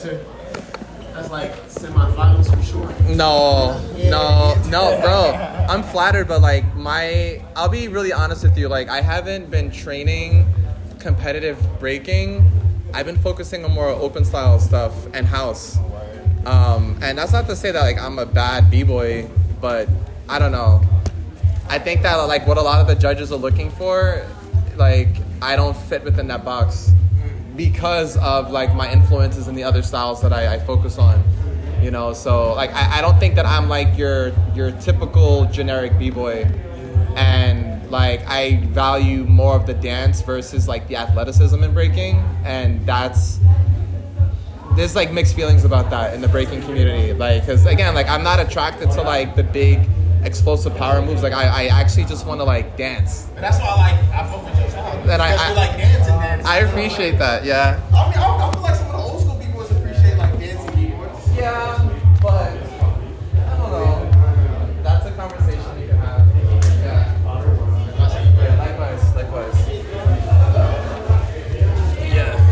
answer. That's like semifinals for sure. No, bro. I'm flattered, but like I'll be really honest with you. Like I haven't been training competitive breaking. I've been focusing on more open style stuff and house. And that's not to say that like I'm a bad b-boy, but I don't know. I think that like what a lot of the judges are looking for, like I don't fit within that box because of like my influences in the other styles that I focus on. You know, so like I don't think that I'm like your typical generic b-boy, and like I value more of the dance versus like the athleticism in breaking, and there's like mixed feelings about that in the breaking community, like because again like I'm not attracted to like the big explosive power moves. Like I actually just want to like dance. And that's why I fuck with your song. And I like dancing. I appreciate that. Yeah. I mean, I feel like some of the old school b-boys appreciate like dancing b-boys. Yeah, but I don't know. That's a conversation you can have. Yeah. Likewise. Yeah.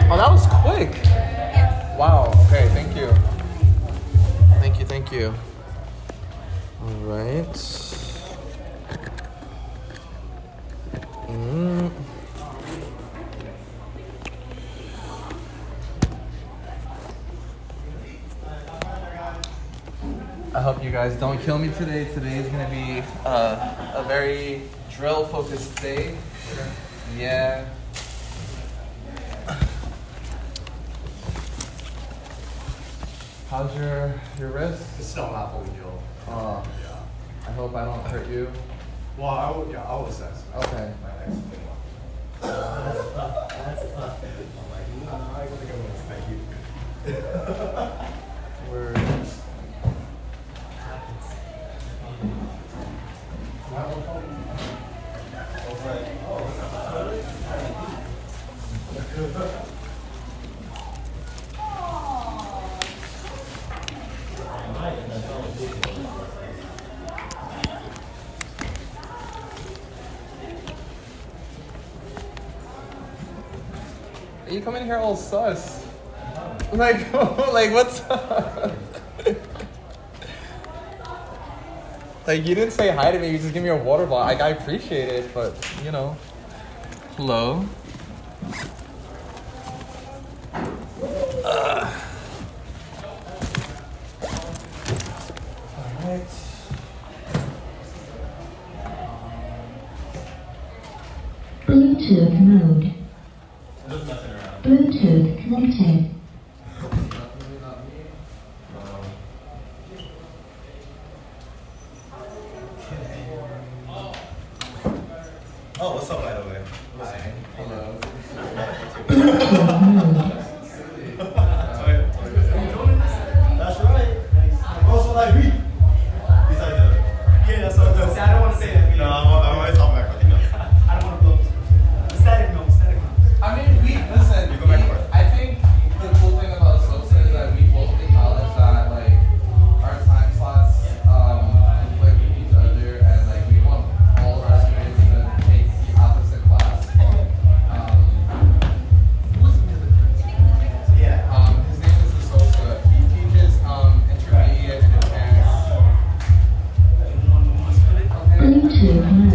Oh, that was quick. Wow. Okay. Thank you. All right. I hope you guys don't kill me today. Today is gonna be a very drill-focused day. Yeah. How's your wrist? It's still not fully healed. Yeah. I hope I don't hurt you. Well, I'll assess. Okay. That's fun. I think I'm gonna thank you. We're... You come in here all sus. Like what's up? Like, you didn't say hi to me, you just give me a water bottle. Like, I appreciate it, but, you know. Hello? Alright. Bluetooth mode. Bluetooth connected. Oh, what's up, by the way? Hi. Hello. That's right. Also, like me. He's like, yeah, that's what I'm saying. I don't want to say that. No, I'm always talking back. I don't want to blow. Static no. I mean, listen, I think the cool thing about Sosa is that we both acknowledge that, like, our time slots conflict with each other, and, like, we want all of our students to take the opposite class. His name is Sosa. He teaches intermediate and advanced. Bluetooth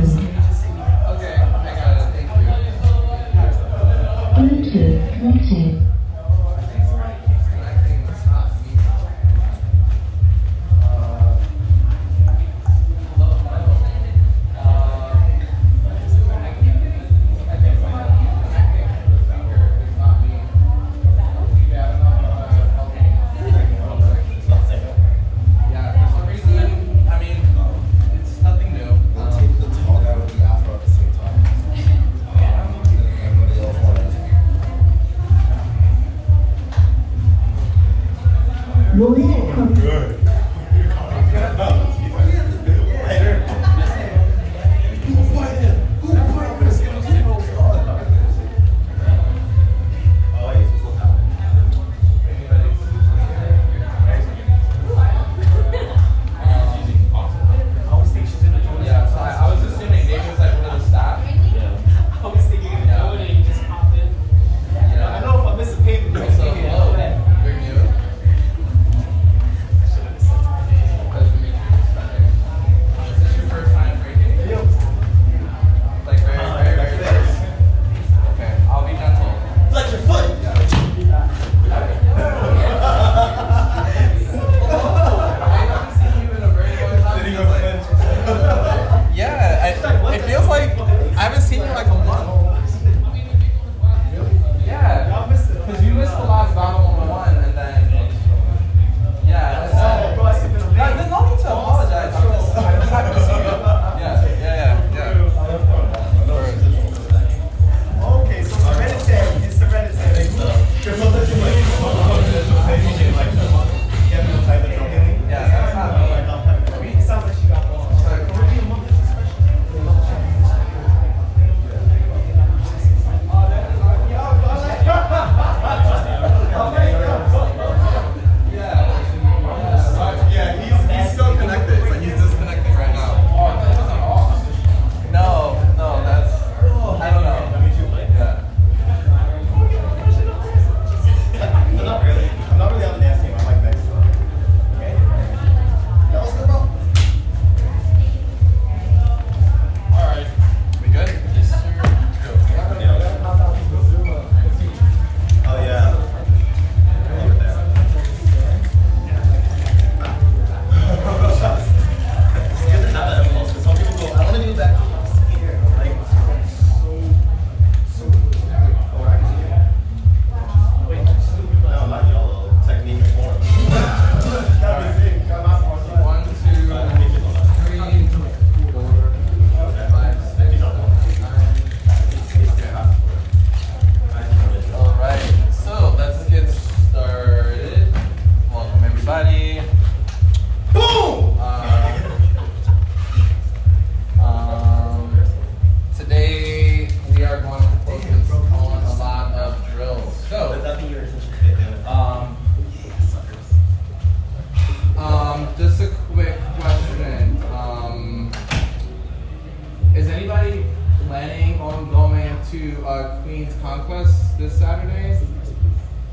conquest this Saturday?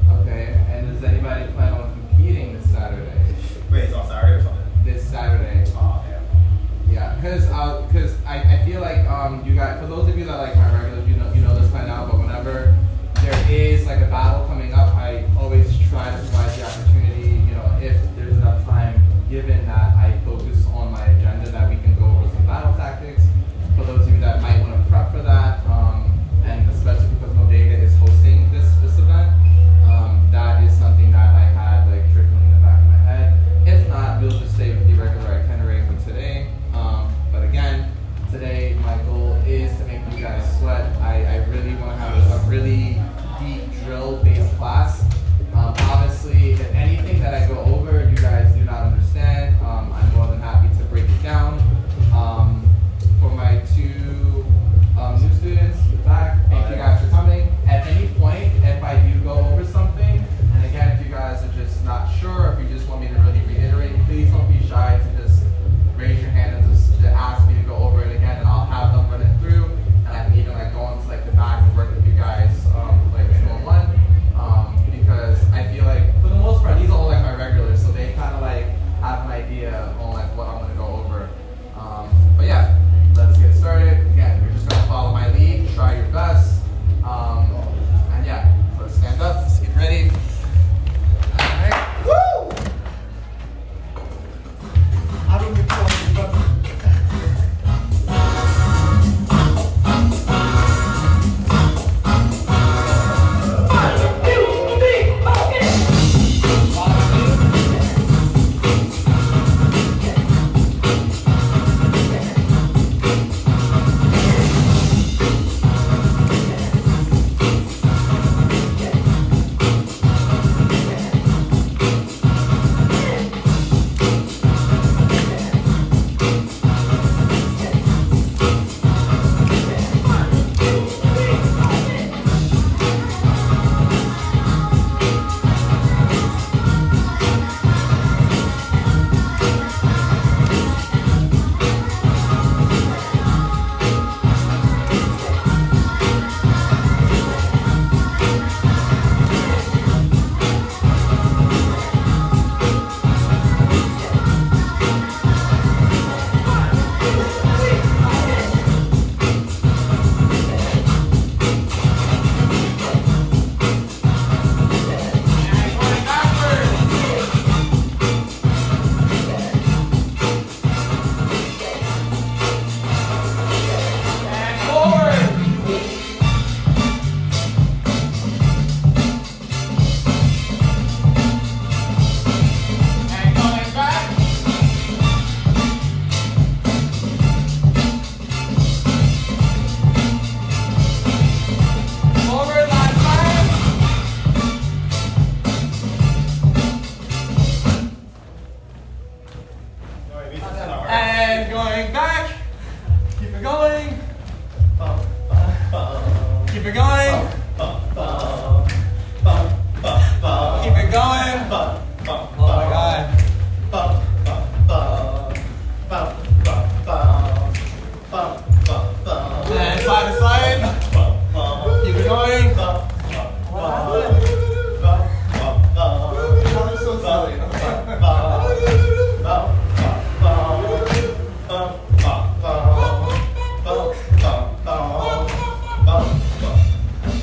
Okay, and does anybody plan on competing this Saturday? Wait, it's on Saturday or something? This Saturday. Oh, yeah. Yeah, because I feel like you guys, for those of you that like my regulars, you know this by now, but whenever there is like a battle coming up, I always try to provide the opportunity, if there's enough time given that I focus on my agenda, that we can go over some battle tactics. For those of you that might want to prep for that, and especially because Modega is hosting this event, that is something that I had like trickling in the back of my head. If not, we'll just stay with the regular itinerary for today. But again, today my goal is to make you guys sweat. I really want to have a really deep drill-based class. Obviously, if anything that I go over you guys do not understand, I'm more than happy to break it down. For my two new students in the back, thank you guys for coming. At any point, if I do go over something, and again, if you guys are just not sure, or if you just want me to really reiterate, please don't be shy to just raise your hand and just to ask me to go over it again, and I'll have them run it through, and I can even like go into like the back and work with you guys like one-on-one, because I feel like for the most part these are all like my regulars, so they kind of like have an idea on like what I'm gonna go over. But yeah, let's get started. Again, you're just gonna follow my lead, try your best, and yeah, so let's stand up, let's get ready. All right. Woo! I don't get close, brother. And going back. Keep it going. Keep it going. Keep it going. Oh my God. And side to side. Keep it going. That was so silly.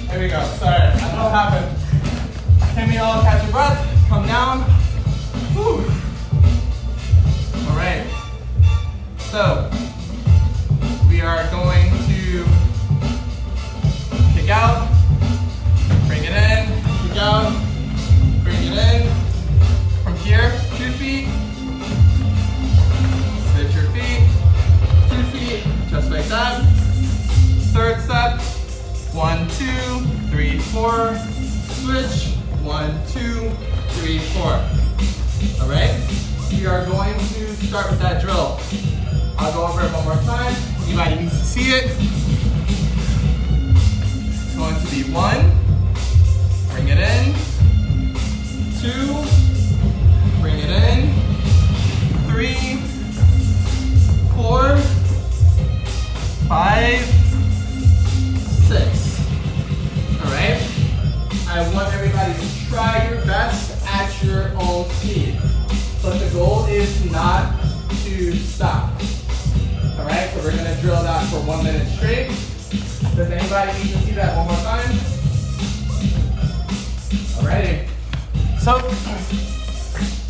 Here we go. Sorry, I don't know what happened. Can we all catch your breath? Come down. Whew. All right. So we are going to kick out, bring it in, kick out, bring it in. From here, 2 feet. Switch your feet. 2 feet, just like that. Third step. 1, 2, 3, 4. Switch. 1, 2, 3, 4. All right. We are going to start with that drill. I'll go over it one more time. Anybody needs to see it. It's going to be 1. Bring it in. 2. Bring it in. 3, 4, 5, 6. 1 minute straight. Does anybody need to see that one more time? Alrighty. So,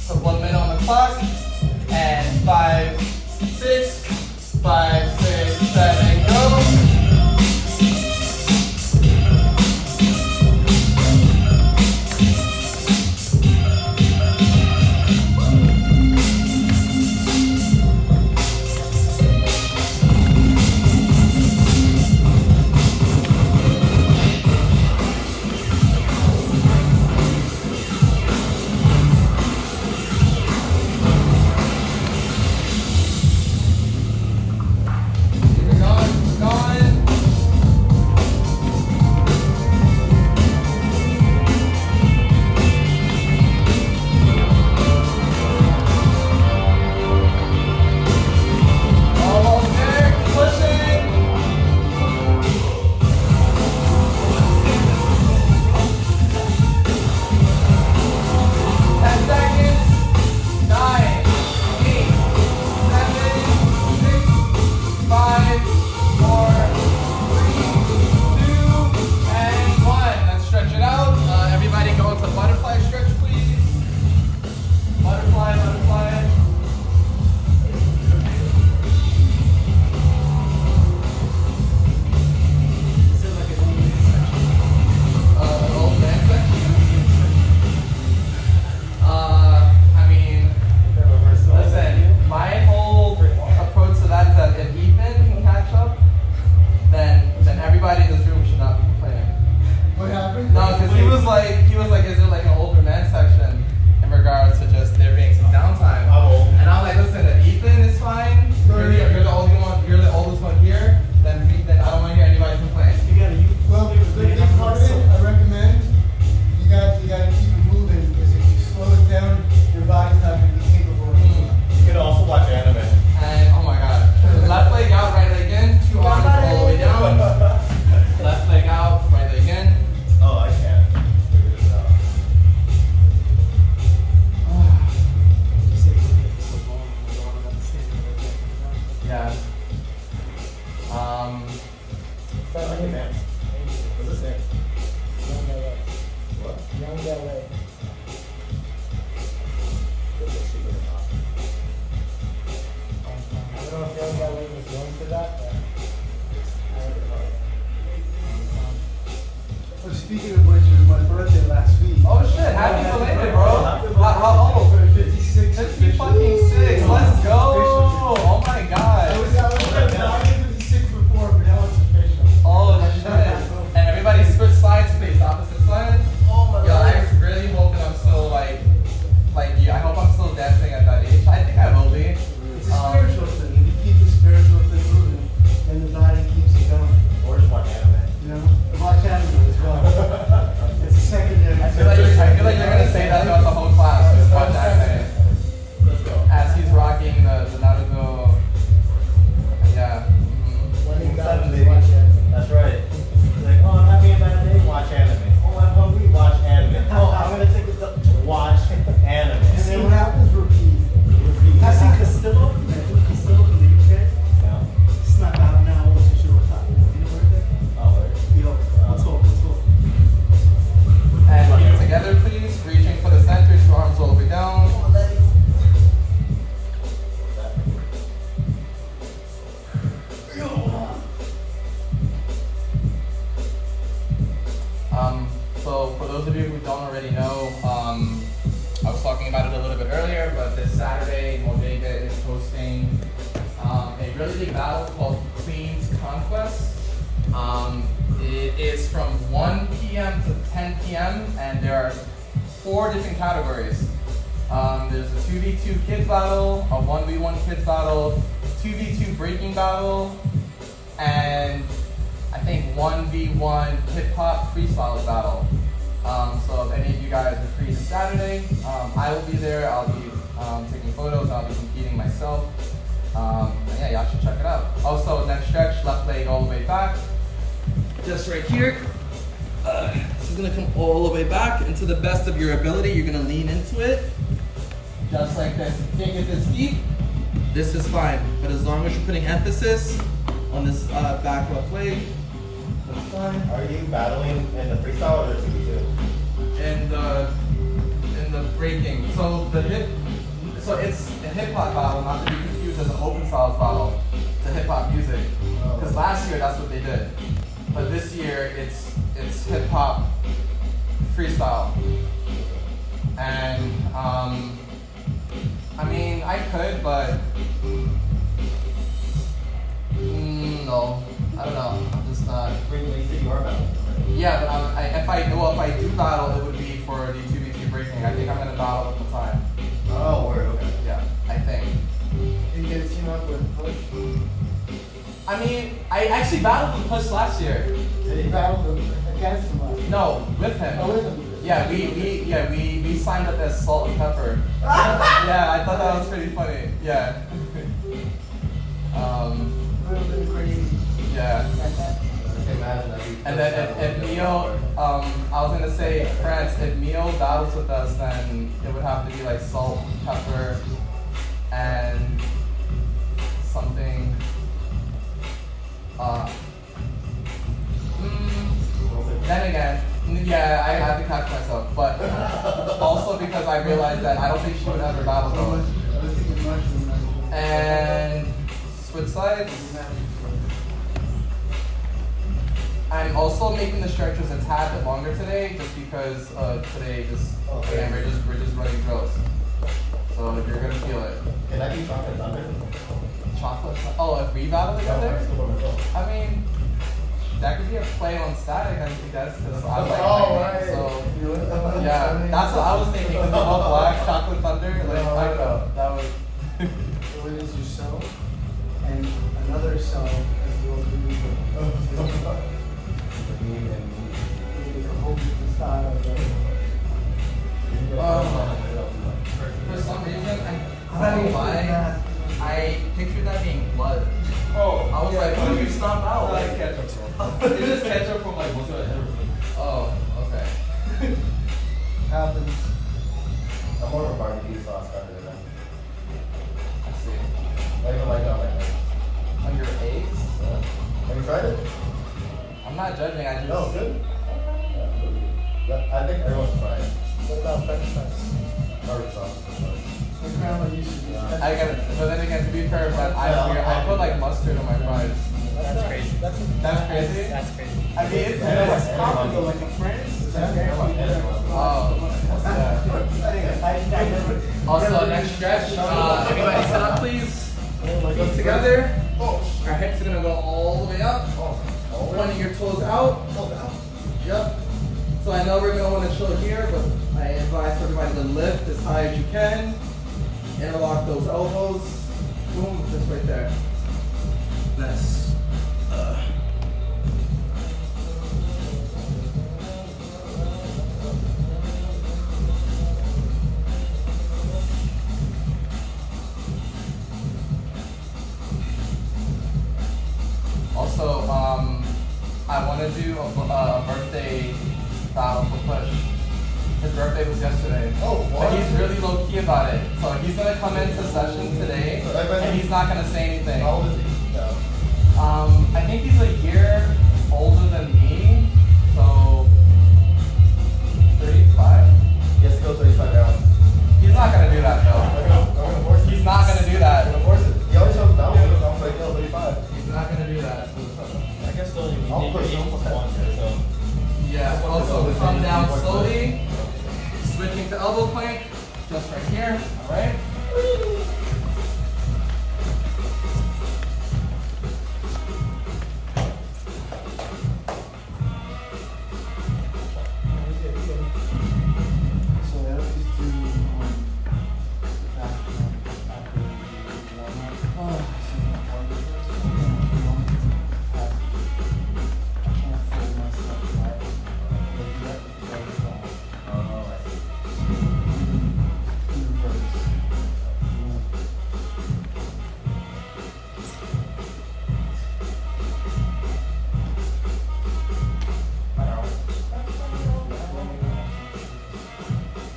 put 1 minute on the clock. And 5, 6, 5, 6, 7, go. Speaking of which, it was my birthday last week. Oh shit, happy belated, bro. How old? 56. 56. Let's go. Oh my god. I was 56 before, but now it's official. Oh shit. And everybody switch sides, face opposite sides. Oh my god. Yeah, I really hope that I'm still like you. I hope I'm still dancing at that age. I think I will be. It's a spiritual thing. If you keep the spiritual thing moving, then the body keeps it going. Or just watch anime. You know? Watch anime as well. It's a secondary. I feel like you're gonna say that throughout the whole class. Just watch anime. Let's go. As he's rocking the Naruto. Yeah. That's right. Like, oh, I'm having a bad day, watch anime. Oh, I'm hungry, watch anime. Oh, I'm gonna take a watch anime. And then what happens? Repeat. I see Castillo. Castillo from the UK. Yeah. It's not out now. I wasn't sure what's happening. You know what I Oh, wait. Yo, let's talk. And feet together, please. Reaching for the center, two arms all the way down. So for those of you who don't already know, I was talking about it a little bit earlier, but this Saturday, Modega is hosting a really big battle called Queen's Conquest. It is from 1 p.m. to 10 p.m. and there are 4 different categories. There's a 2v2 kids battle, a 1v1 kids battle, 2v2 breaking battle, and I think 1v1 hip hop freestyle battle. So if any of you guys are free this Saturday, I will be there. I'll be taking photos. I'll be competing myself. And yeah, y'all should check it out. Also, next stretch, left leg all the way back. Just right here. This is gonna come all the way back, and to the best of your ability, you're gonna lean into it, just like this. If you can't get this deep, this is fine. But as long as you're putting emphasis on this back left leg. That's fine. Are you battling in the freestyle or the 2v2? In the breaking. So it's a hip hop battle, not to be confused as an open styles battle to hip hop music. Because last year that's what they did, but this year it's hip hop freestyle. And I mean I could, but no, I don't know. I'm just not. You said you are battling, right? Yeah, but if I do battle, it would be for the 2v2 breaking. I think I'm gonna battle all the time. Oh, word, okay. Yeah, I think. Did you get a team up with Push? I mean, I actually battled with Push last year. Did you battle against him last year? No, with him. Oh, with him. Yeah, we signed up as Salt and Pepper. Yeah, I thought that was pretty funny. Yeah. A little bit crazy. Yeah. Imagine that you And then if Mio, I was gonna say, France, if Mio battles with us, then it would have to be like Salt, Pepper, and something. Then again, yeah, I have to catch myself, but also because I realized that I don't think she would ever battle those. I was thinking mushroom. And switch sides. I'm also making the stretches a tad bit longer today, just because today again, we're just running drills. So you're gonna feel it. Can that be chocolate thunder? Chocolate. Oh, if we battle together, I mean, that could be a play on static, I guess, because I like lightning. So yeah, that's what I was thinking. Because all black, chocolate thunder, like I don't know, that would. What is yourself and another self as the old For some reason, I don't know why, I pictured that being blood. Oh, I was like, who do you stomp out? Like, ketchup. it's just ketchup from like what's going on. Oh, okay. happens. I'm more of a barbecue sauce kind of guy. I see. I even like that on my eggs. On your eggs? Have you tried it? I'm not judging, I just. No, good. Yeah, I think everyone should try it. What about French fries? Barbecue sauce. My grandma used to do that. I get it, but then again, to be fair, but I put like mustard on my fries. That's crazy. That's crazy? That's crazy. I mean, it's It's common though, like in France. Oh, yeah. Also, next stretch, everybody sit up please. Feet together. Our hips are gonna go all the way up. Pointing your toes out. Yep. So I know we're gonna want to chill here, but I advise everybody to lift as high as you can. Interlock those elbows. Boom, just right there. Nice. Also, I want to do a birthday battle for Push. His birthday was yesterday. Oh, what? But he's really low key about it. So he's gonna come into session today, and he's not gonna say anything. How old is he? Yeah. I think he's a year older than me, so 35. He has to go 35 rounds. He's not gonna do that though. I'm gonna force it. He's not gonna do that. I'm gonna force it. He always shows down. I'm like, no, 35. He's not gonna do that. I guess still you I'll need push your him. 8+1 here, so. Yeah, also come down slowly, switching to elbow plank, just right here, all right? So that is to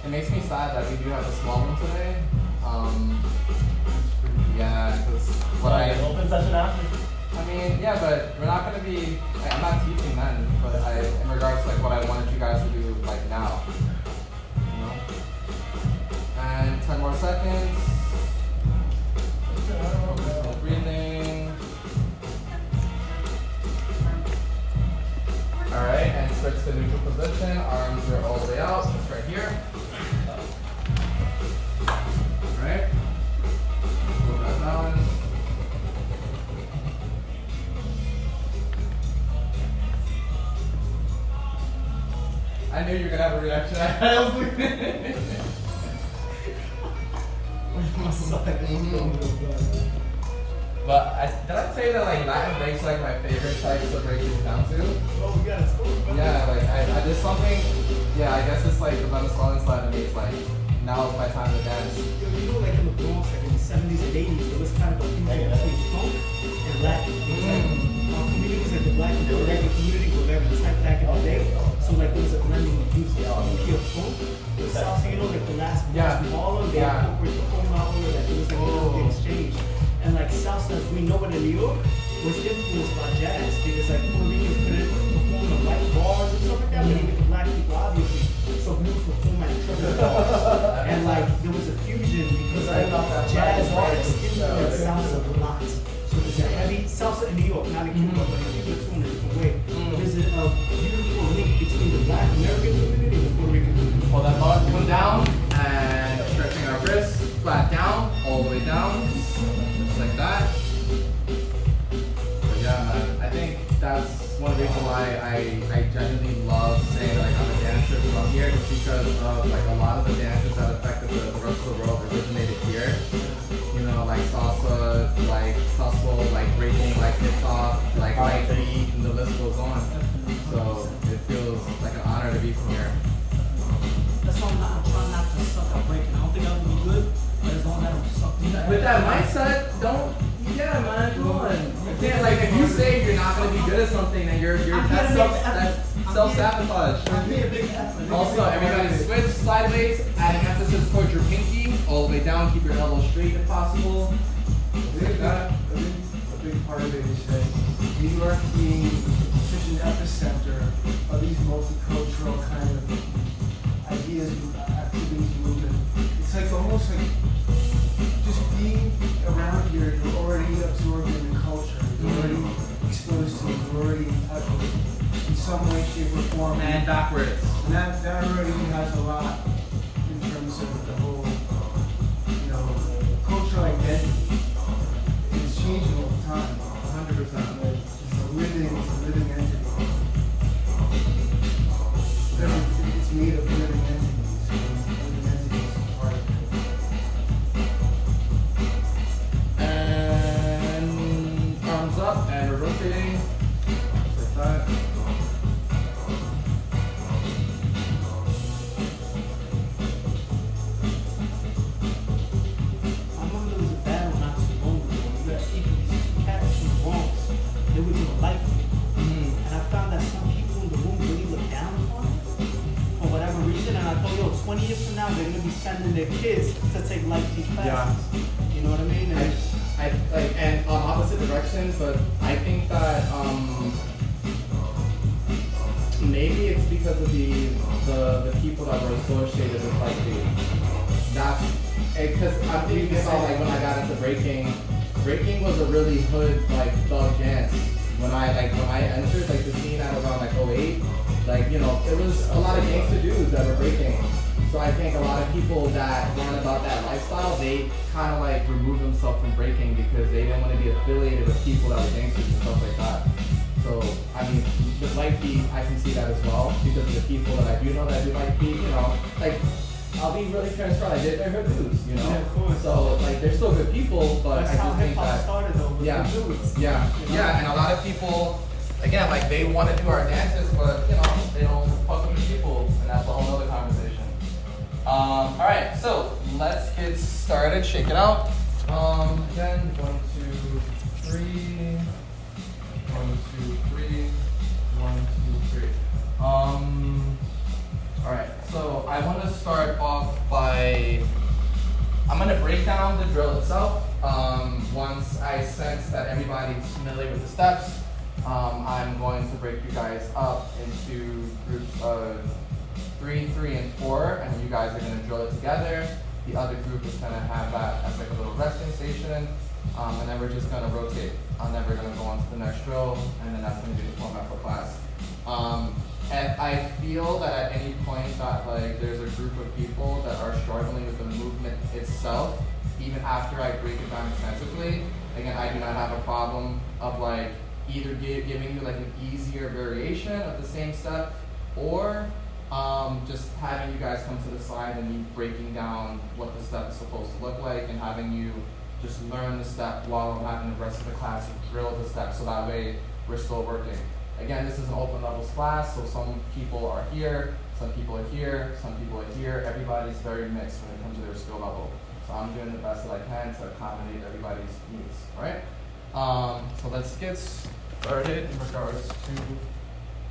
It makes me sad that we do have a small room today. Yeah, because what I Open session after. I mean, yeah, but we're not gonna be. Like, I'm not teaching then, but in regards to like what I wanted you guys to do like now. You know. And 10 more seconds. Focus on breathing. All right, and switch to neutral position. Arms are all the way out. It's right here. All right. Move that down. I knew you were gonna have a reaction. I was looking. But did I say that like Latin breaks like my favorite types of breaking down to? Oh, we got it. Yeah, like I did something. Yeah, I guess it's like the Venezuelan side of me. It's like now is my time to dance. You know, like in the Bronx, like in the 70s and 80s, there was kind of a fusion between funk and Latin. It was like our communities, like the black and the Latin community, were very tight back in the day. So like there was a blending of music. You hear funk, the salsa, you know, like the last baller, they incorporate the whole order, like there was like a big exchange. And like salsa, as we know it in New York, was influenced by jazz because like Puerto Ricans couldn't perform the white bars and stuff like that, but even the black people obviously. So we would perform at church bars. And like there was a fusion because like jazz artists influenced salsa a lot. So there's a heavy salsa in New York, not in Cuba, but in Cuba too in a different way. There's a beautiful link between the Black American community and the Puerto Rican community. Hold that thought, come down and stretching our wrists, flat down, all the way down, just like that. But yeah, man, I think that's one reason why I genuinely love saying like I'm a dancer from here, just because of like a lot of the dances that affected the rest of the world originated here. You know, like salsa, like hustle, like breaking, like hip hop, like light beat, and the list goes on. So it feels like an honor to be from here. That's why I'm trying not to suck at breaking. I don't think I'll be good, but as long as I don't suck. With that mindset, don't. Yeah, man, come on. You can't like if you say you're not gonna be good at something, then you're that's self-sabotage. I'm here, big effort. Also, everybody switch sideways, add an emphasis towards your pinky, all the way down, keep your elbows straight if possible. I think a big part of it is that New York being such an epicenter of these multicultural kind of ideas, activities, movement. It's like almost like just being around here, you're already absorbed in the culture. You're already exposed to it. You're already in touch with it in some way, shape, or form. And backwards. And that already has a lot in terms of the whole, you know, cultural identity. It's changing all the time. 100%. It's a living entity. It's made of living entities. Living entities is part of it. And arms up, and we're rotating. Just like that. I remember there was a battle not too long ago. We got people, these two cats from the Bronx. They were doing light feet. And I found that some people in the room really look down upon it for whatever reason. And I thought, yo, 20 years from now, they're going to be sending their kids to take light feet classes. You know what I mean? And I like and on opposite directions, but I think that maybe it's because of the people that were associated with like that's because I'm thinking about like when I got into breaking was a really hood like thug dance. When I entered like the scene at around like 08, like you know, there was a lot of gangster dudes that were breaking. So I think a lot of people that learn about that lifestyle, they kind of like remove themselves from breaking because they didn't want to be affiliated with people that were gangsters and stuff like that. So, I mean, with light feet, I can see that as well because of the people that I do know that do light feet, you know, like, I'll be really transparent, they're good dudes, you know? Yeah, of course. So, like, they're still good people, but that's I how just think hip-hop that... started though, with Yeah, the dudes. yeah, You know? yeah, and a lot of people, again, like, they want to do our dances, but, you know, they don't fuck with the people, and that's a whole other conversation. All right, so let's get started. Shake it out. Again, 1, 2, 3. 1, 2, 3. 1, 2, 3. All right. So I want to start off by I'm gonna break down the drill itself. Once I sense that everybody's familiar with the steps, I'm going to break you guys up into groups of 3, 3, and 4, and you guys are going to drill it together. The other group is going to have that as like a little resting station, and then we're just going to rotate. And then we're going to go on to the next drill, and then that's going to be the format for class. And I feel that at any point that like there's a group of people that are struggling with the movement itself, even after I break it down extensively, again, I do not have a problem of like either giving you like an easier variation of the same step, or just having you guys come to the side and me breaking down what the step is supposed to look like, and having you just learn the step while I'm having the rest of the class drill the step, so that way we're still working. Again, this is an open levels class, so some people are here, some people are here, some people are here. Everybody's very mixed when it comes to their skill level. So I'm doing the best that I can to accommodate everybody's needs, all right? So let's get started in regards to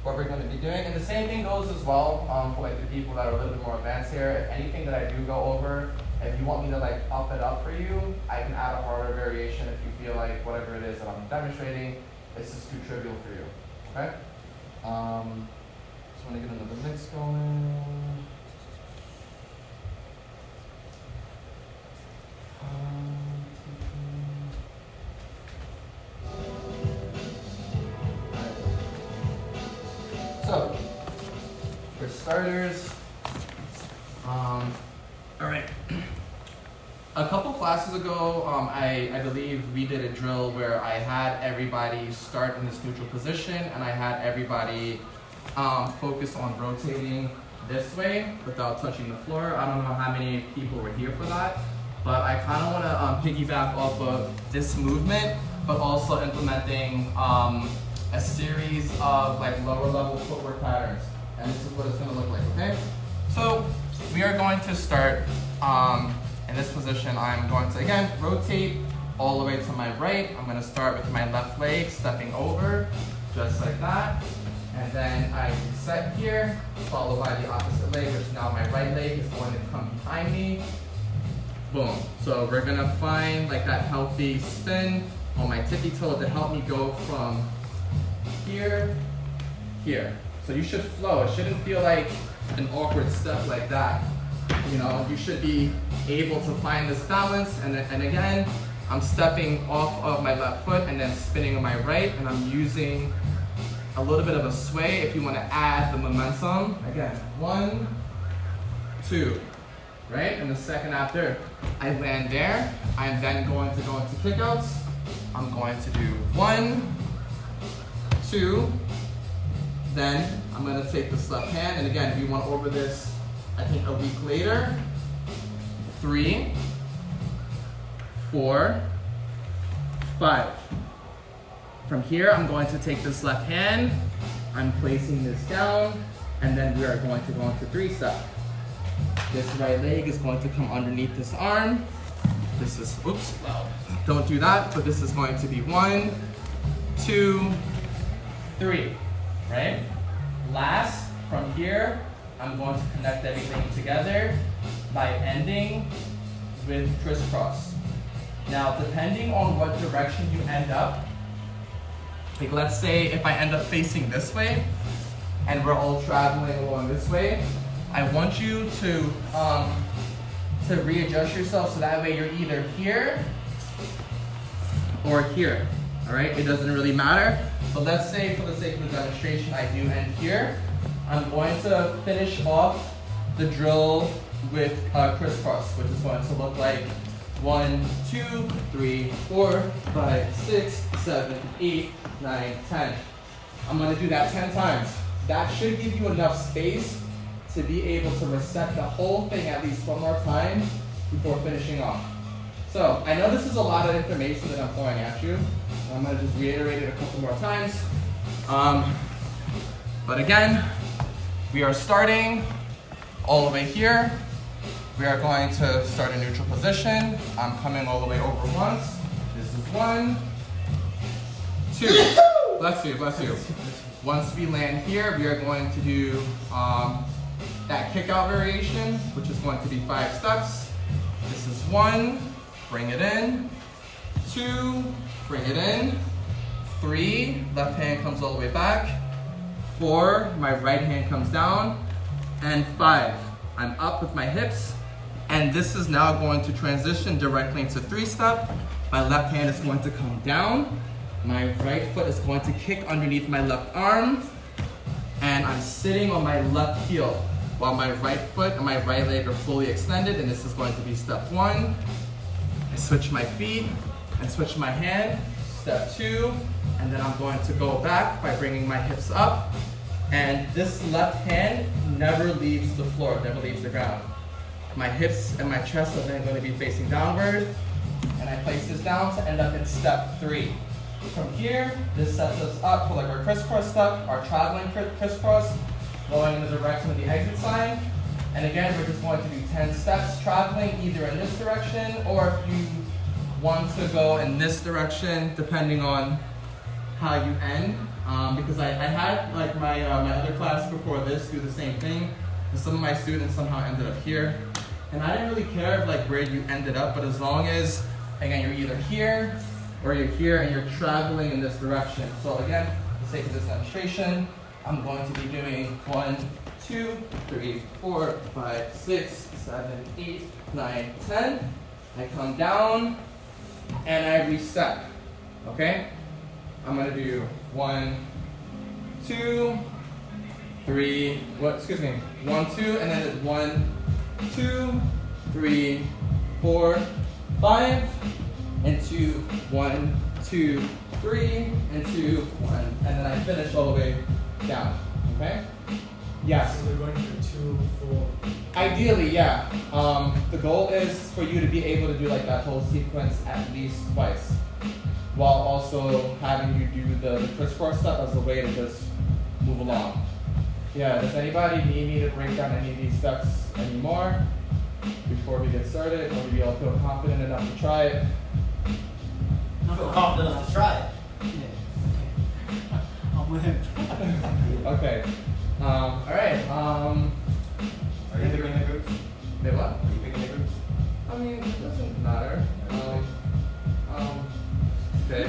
what we're going to be doing. And the same thing goes as well for like the people that are a little bit more advanced here. If anything that I do go over, if you want me to like up it up for you, I can add a harder variation if you feel like whatever it is that I'm demonstrating, it's just too trivial for you. Okay? Just want to get another mix going. So, for starters, all right. A couple classes ago, I believe we did a drill where I had everybody start in this neutral position, and I had everybody focus on rotating this way without touching the floor. I don't know how many people were here for that, but I kind of want to piggyback off of this movement, but also implementing a series of like lower level footwork patterns. And this is what it's going to look like, okay? So we are going to start in this position. I'm going to, again, rotate all the way to my right. I'm going to start with my left leg, stepping over, just like that. And then I reset here, followed by the opposite leg, which now my right leg is going to come behind me. Boom. So we're going to find like that healthy spin on my tippy toe to help me go from here, here. So you should flow. It shouldn't feel like an awkward step like that. You know, you should be able to find this balance, and again, I'm stepping off of my left foot and then spinning on my right, and I'm using a little bit of a sway if you want to add the momentum. Again, 1, 2, right? And the second after I land there, I'm then going to go into kickouts. I'm going to do 1, 2, then I'm going to take this left hand, and again, we went over this I think a week later. 3, 4, 5. From here, I'm going to take this left hand, I'm placing this down, and then we are going to go into 3-step. This right leg is going to come underneath this arm. This is, oops, don't do that, but this is going to be 1, 2, 3, right? Last, from here, I'm going to connect everything together by ending with crisscross. Now, depending on what direction you end up, like let's say if I end up facing this way, and we're all traveling along this way, I want you to readjust yourself so that way you're either here or here, all right? It doesn't really matter, but let's say for the sake of the demonstration, I do end here. I'm going to finish off the drill with crisscross, which is going to look like 1, 2, 3, 4, 5, 6, 7, 8, 9, 10. I'm going to do that 10 times. That should give you enough space to be able to reset the whole thing at least one more time before finishing off. So I know this is a lot of information that I'm throwing at you. I'm going to just reiterate it a couple more times. But again, we are starting all the way here. We are going to start a neutral position. I'm coming all the way over once. This is 1, 2. Bless you, bless you. Once we land here, we are going to do that kick out variation, which is going to be 5 steps. This is 1, bring it in, 2, bring it in. 3, left hand comes all the way back. 4, my right hand comes down. And 5, I'm up with my hips. And this is now going to transition directly into 3-step. My left hand is going to come down. My right foot is going to kick underneath my left arm. And I'm sitting on my left heel while my right foot and my right leg are fully extended. And this is going to be step 1. I switch my feet and switch my hand. Step 2. And then I'm going to go back by bringing my hips up. And this left hand never leaves the floor, never leaves the ground. My hips and my chest are then going to be facing downward. And I place this down to end up in step 3. From here, this sets us up for like our crisscross step, our traveling crisscross, going in the direction of the exit sign. And again, we're just going to do 10 steps, traveling either in this direction or if you want to go in this direction, depending on how you end. Because I had like my other class before this do the same thing. And some of my students somehow ended up here. And I didn't really care if like where you ended up, but as long as, again, you're either here or you're here and you're traveling in this direction. So again, for the sake of this demonstration, I'm going to be doing 1, 2, 3, 4, 5, 6, 7, 8, 9, 10. I come down and I reset, okay? I'm gonna do 1, 2, 3, 1, 2, and then it's 1, 2, 3, 4, 5, and 2, 1, 2, 3, and 2, 1, and then I finish all the way down, okay? Yes. So we're going for 2, 4. Ideally, yeah. The goal is for you to be able to do like that whole sequence at least twice, while also having you do the crisscross step as a way to just move along. Yeah, does anybody need me to break down any of these steps anymore before we get started? Or do you all feel confident enough to try it? I feel confident enough to try it. Yeah, okay. I'm with him. Okay. All right. Are you picking the groups? Wait, what? Are you picking the groups? I mean, it doesn't matter. Okay.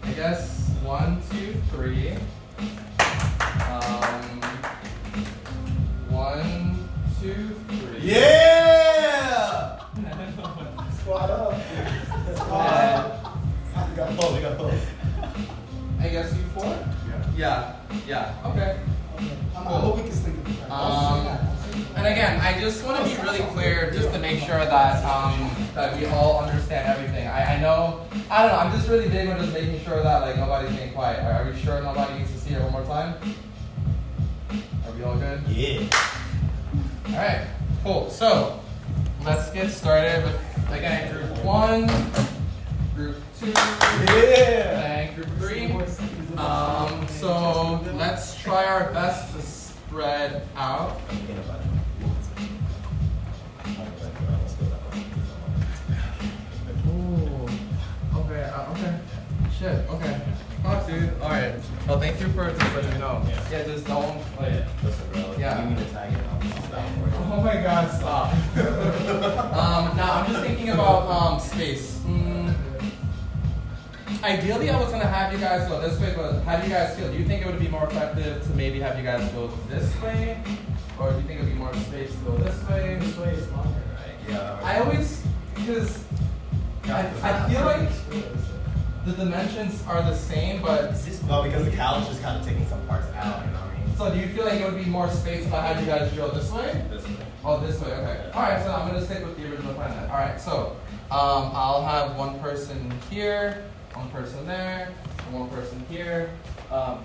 I guess 1, 2, 3. 1, 2, 3. Yeah! Squad up. We got pose, we got pose. I guess you 4? Yeah. Yeah. Okay. I'm hoping we can sleep with And again, I just want to be really clear, just to make sure that that we all understand everything. I know, I don't know. I'm just really big on just making sure that like nobody's being quiet. Are we sure nobody needs to see it one more time? Are we all good? Yeah. All right. Cool. So let's get started with again group 1, group 2, Yeah. and group 3. So let's try our best to spread out. Ooh. Okay. Okay. Shit. Okay. Fuck, dude. All right. Well, thank you for just letting me know. Yeah. Just don't like. Listen, bro. Yeah. You need to tag it. I'm down for it. Oh my God! Stop. Now I'm just thinking about space. Ideally, I was gonna have you guys go this way, but how do you guys feel? Do you think it would be more effective to maybe have you guys go this way, or do you think it would be more space to go this way? This way is longer, right? Yeah. I always, because I feel like the dimensions are the same, but Well, because the couch is kind of taking some parts out, you know what I mean? so do you feel like it would be more space if I had you guys drill this way? This way. Oh, this way, okay. All right, so I'm gonna stick with the original plan then. All right, so I'll have one person here, one person there, and one person here.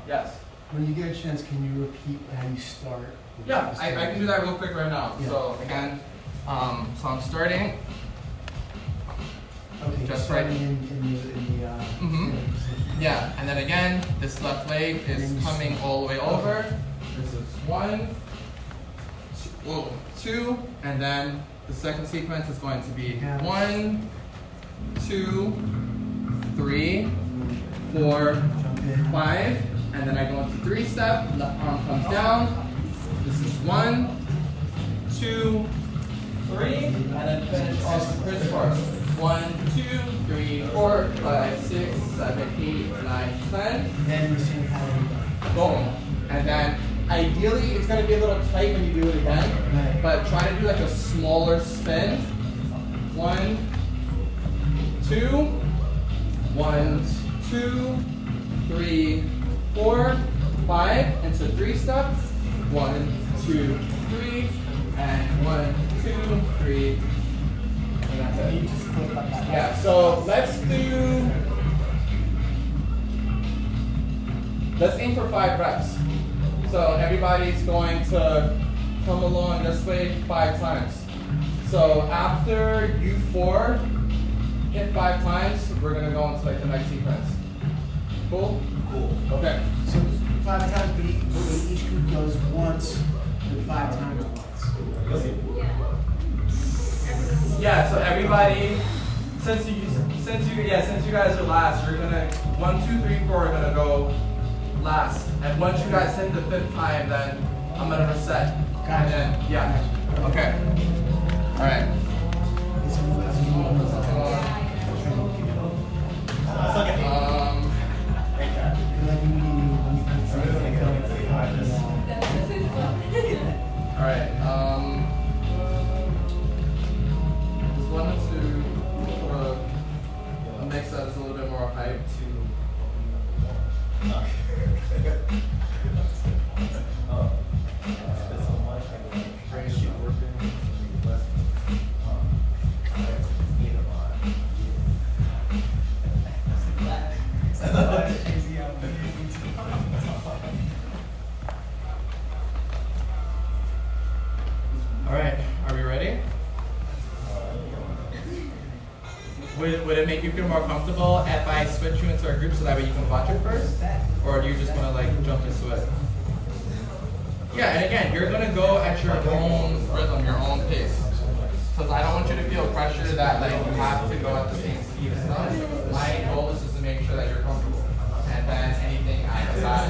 Yes. When you get a chance, can you repeat how you start? Yeah, I can do that real quick right now. Yeah. So again, so I'm starting. Okay, Just starting right. in the Mhm. standing position. Yeah, and then again, this left leg is coming all the way over. This is 1, 2, and then the second sequence is going to be 1, 2, 3, 4, Jump in. 5, and then I go into 3-step. Left arm comes down. This is 1, 2, 3, and then finish off the crisscross. 1, 2, 3, 4, 5, 6, 7, 8, 9, 10. Then we're seeing how we Boom. And then ideally it's gonna be a little tight when you do it again. Right. But try to do like a smaller spin. 1, 2, 1, 2, 3, 4, 5, and so 3 steps. 1, 2, 3, and 1, 2, 3, and that's it. You just flip like that. Yeah, so let's aim for 5 reps. So everybody's going to come along this way 5 times. So after you 4 hit 5 times, we're gonna go into like the next sequence. Cool? Cool. Okay. So 5 times, but each group goes once, and 5 times once. Yeah, so everybody, since you guys are last, you're gonna 1, 2, 3, 4 are gonna go last. And once you guys hit the 5th time, then I'm gonna reset. And then okay. All right. All right. Just wanted to a mix that's a little bit more hype All right, are we ready? Would it make you feel more comfortable if I switch you into a group so that way you can watch it first? Or do you just want to like jump into it? Yeah, and again, you're going to go at your own rhythm, your own pace. Because I don't want you to feel pressure that like you have to go at the same speed and stuff. My goal is just to make sure that you're comfortable. And then anything after that,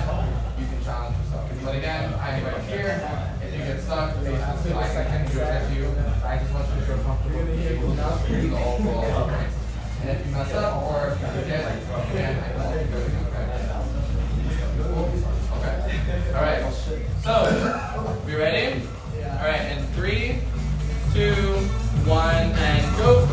you can challenge yourself. But again, I'm right here. If you get stuck, basically like I can do it as you. I just want you to feel comfortable. Here's the overall points. And if you mess up or if you forget, again, I can let you do it again, okay? All right. So, we ready? All right, in 3, 2, 1, and go.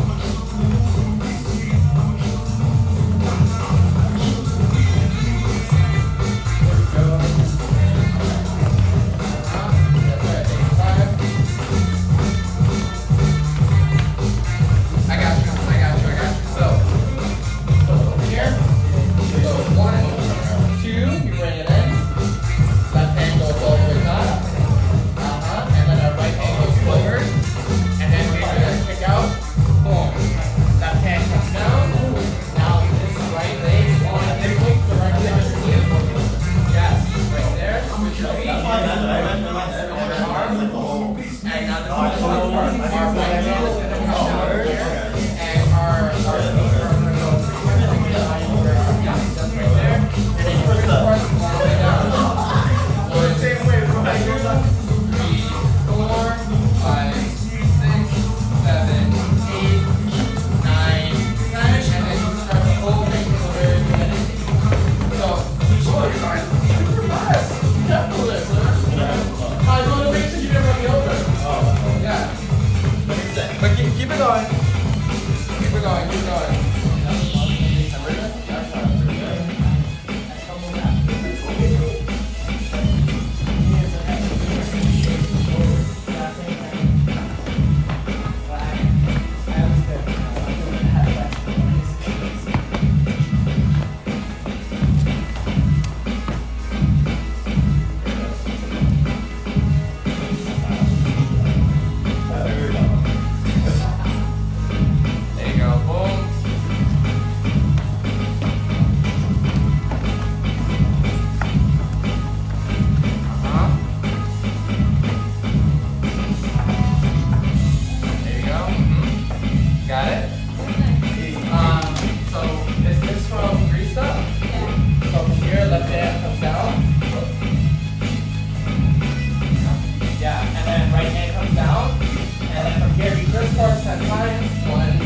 First part 10 times. 1,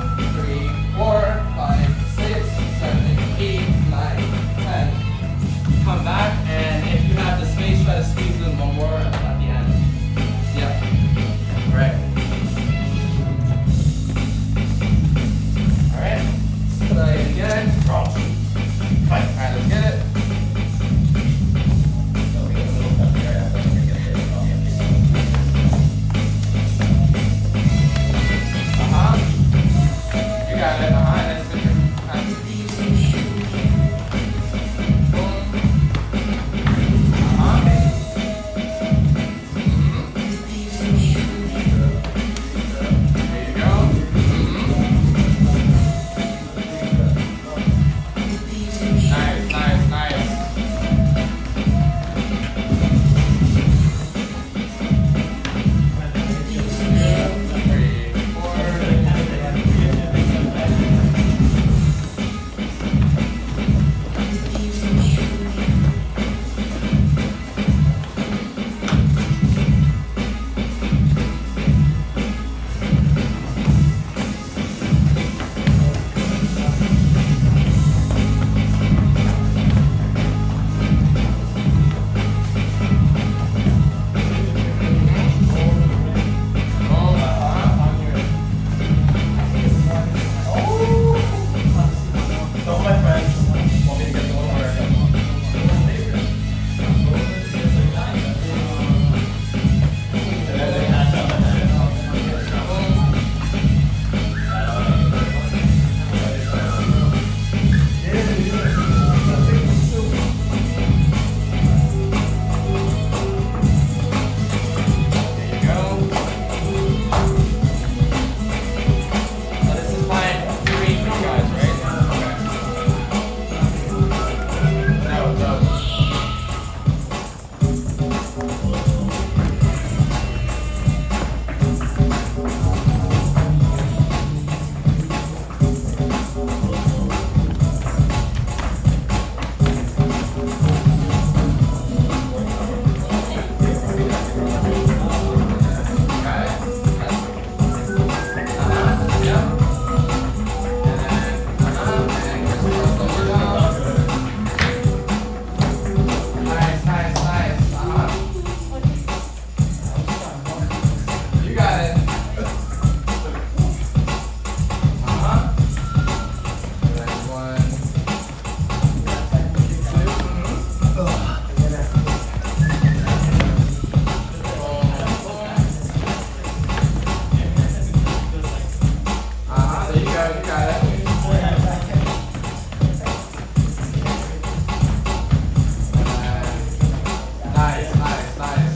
2, got it. And then switch your hands. There you go. Nice, nice, nice. Some of my friends want me to get the one where and then they catch up and then There you go. So this is fine. Three for you guys, right? Okay. No, no. Got it? Yeah. Nice, nice, nice. You got it. Next one. There you go, you got it. Nice, nice, nice.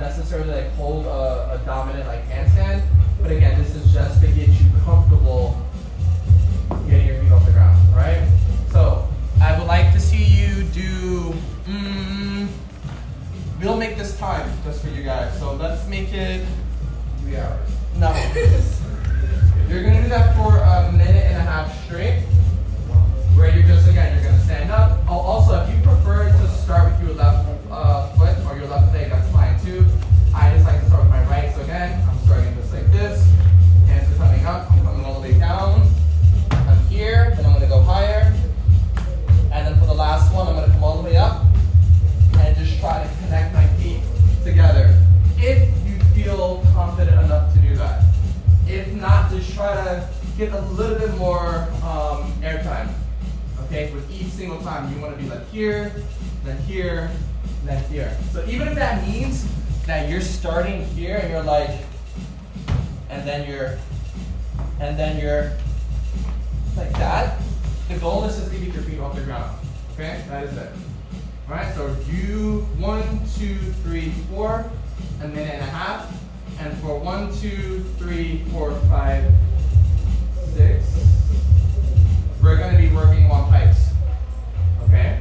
necessarily like hold a dominant like handstand, but again, this is just to get you comfortable getting your feet off the ground. All right. So I would like to see you do. We'll make this time just for you guys. So let's make it 3 hours. No. You're gonna do that for a minute and a half straight. Where you're just, again, you're gonna stand up. Oh, also, if you prefer to start with your left foot or your left leg, that's fine too. I just like to start with my right. So again, I'm starting just like this. Hands are coming up. I'm coming all the way down. I'm here. Then I'm gonna go higher. And then for the last one, I'm gonna come all the way up and just try to connect my feet together. If you feel confident enough to do that. If not, just try to get a little bit more air time. Okay, with each single time, you want to be like here, then here, then here. So even if that means that you're starting here and you're like, and then you're like that, the goal is just to get your feet off the ground. Okay, that is it. All right, so do 1, 2, 3, 4, a minute and a half, and for 1, 2, 3, 4, 5, 6. We're going to be working on pikes, okay?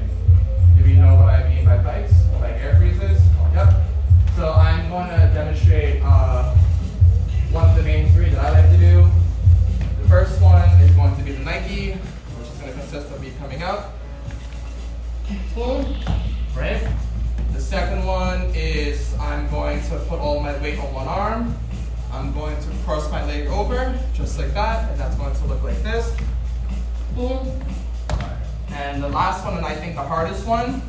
Do you know what I mean by pikes? Like air freezes? Yep. So I'm going to demonstrate one of the main 3 that I like to do. The first one is going to be the Nike, which is going to consist of me coming up. Right? The second one is I'm going to put all my weight on one arm. I'm going to cross my leg over, just like that, and that's going to look like this. Boom. And the last one, and I think the hardest one,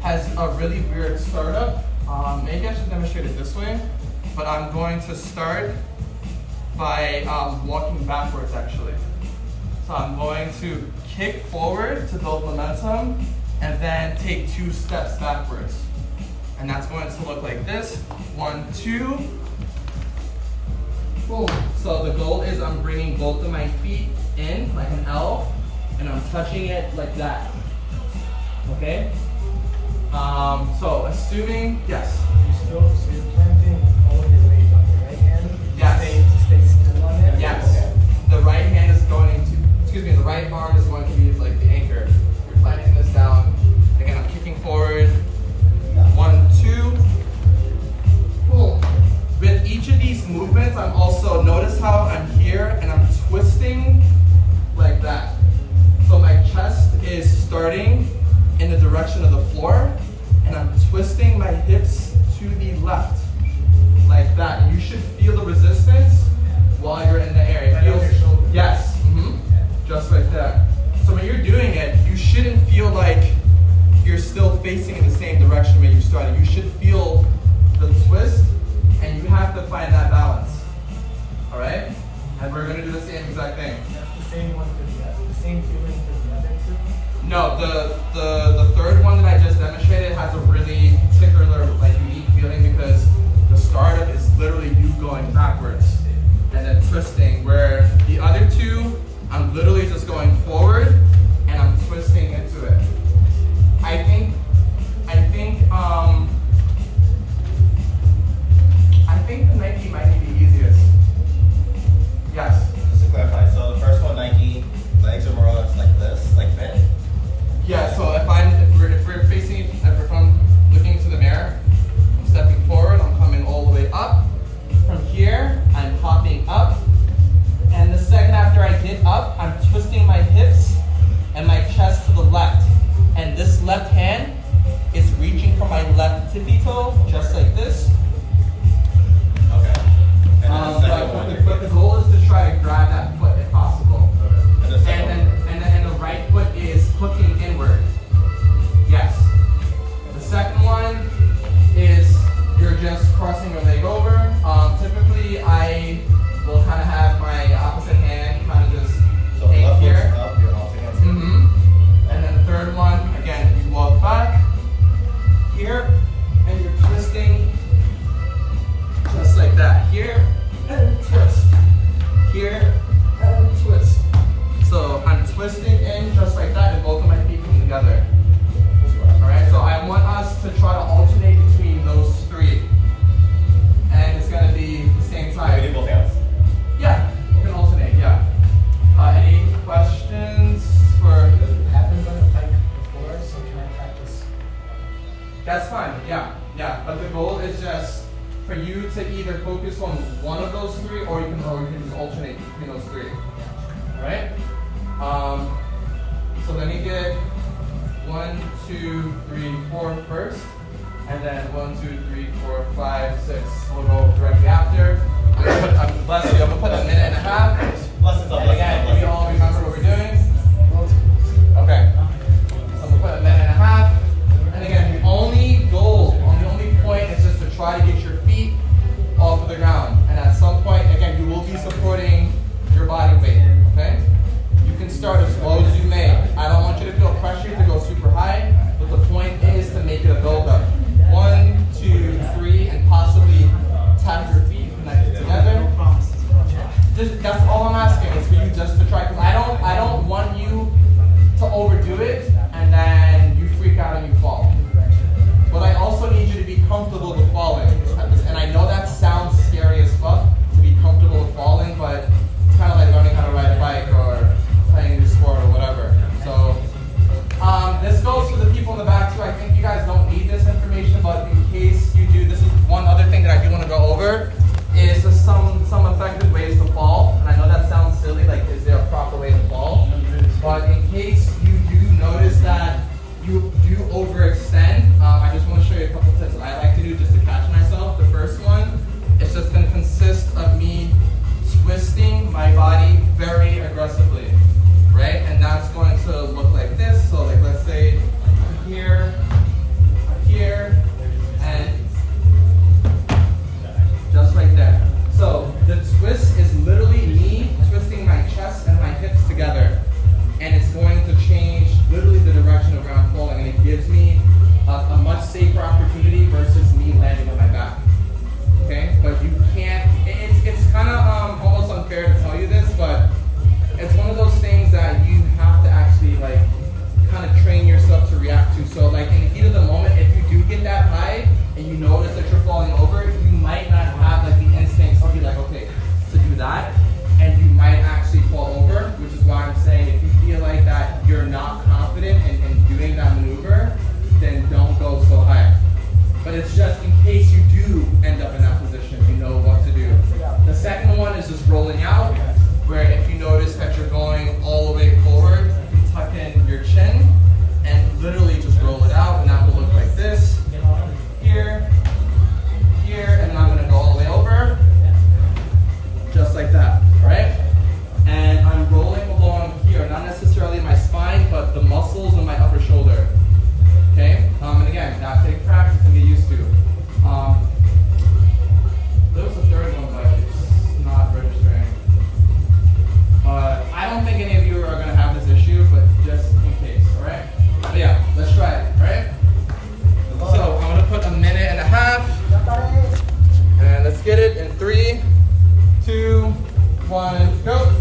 has a really weird startup. Maybe I should demonstrate it this way, but I'm going to start by walking backwards actually. So I'm going to kick forward to build momentum, and then take 2 steps backwards. And that's going to look like this. 1, 2. Boom. So the goal is I'm bringing both of my feet in like an L, and I'm touching it like that. Okay? So assuming, yes. So you're planting all of your weight on your right hand? Yes. To stay still on it? Yes. Okay. The right hand is going to, the right arm is going to be like the anchor. You're planting this down. Again, I'm kicking forward. 1, 2. Cool. With each of these movements, I'm also, notice how I'm here and I'm twisting like that. So my chest is starting in the direction of the floor, and I'm twisting my hips to the left, like that. You should feel the resistance while you're in the air. It feels, yes, just like that. So when you're doing it, you shouldn't feel like you're still facing in the same direction where you started. You should feel the twist, and you have to find that balance. All right? And we're gonna do the same exact thing. That's the same one for the same feeling for the other 2? No, the third one that I just demonstrated has a really particular, like, unique feeling because the startup is literally you going backwards and then twisting, where the other 2, I'm literally just going forward and I'm twisting into it. I think the Nike might be the easiest. Yes. Just to clarify, so the first one, Nike, legs are more or less like this, like bent. Yes. for you to either focus on one of those three, or you can just alternate between those three. All right. So let me get 1, 2, 3, 4 first, and then 1, 2, 3, 4, 5, 6. We'll go directly after. Bless you. I'm gonna put a minute and a half. Blessings up, And again, do you all remember what we're doing? Okay. So I'm gonna put a minute and a half. And again, the only goal, the only point is just to try to get your feet off of the ground. And at some point, again, you will be supporting your body weight. Okay? You can start as low as you may. I don't want you to feel pressure to go super high, but the point is to make it a build-up. 1, 2, 3, and possibly tap your feet connected together. That's all I'm asking is for you just to try. Cause I don't want you to overdo it and then you freak out and you fall. But I also need you to be comfortable with falling. And I know that sounds scary as fuck to be comfortable with falling, but it's kind of like learning how to ride a bike or playing a new sport or whatever. So this goes for the people in the back too. I think you guys don't need this information, but in case you do, this is one other thing that I do want to go over. Is just some effective ways to fall. And I know that sounds silly, like is there a proper way to fall? But in case you do notice that you do overextend, I just want to show you a couple tips that I like to do just to catch myself. The first one is just going to consist of me twisting my body very aggressively, right? And that's going to look like this. So like let's say here, and just right there. So the twist is literally me twisting my chest and my hips together. And it's going to change literally the direction of where I'm falling. And it gives me a much safer opportunity versus me landing on my back. Okay? But you can't, it's kind of almost unfair to tell you this, but it's one of those things that you have to actually like kind of train yourself to react to. So like in the heat of the moment, if you do get that high and you notice that you're falling over, you might not have like the instincts to be like, okay, to do that, and you might actually fall over, which is why I'm saying if you feel like that you're not confident in doing that maneuver, then don't go so high. But it's just in case you do end up in that position, you know what to do. The second one is just rolling out, where if you notice that you're going all the way forward, you can tuck in your chin and literally just roll it out, and that will look like this. Here, and then I'm going to go all the way over, just like that, all right? And I'm rolling along here, not necessarily my spine, but the muscles in my upper shoulder, okay? And again, that takes practice to get used to. There was a third one, but it's not registering. I don't think any of you are going to have this issue, but just in case, all right? But yeah, let's try it, all right? So I'm going to put a minute and a half, and let's get it in 3, 2, 1, go.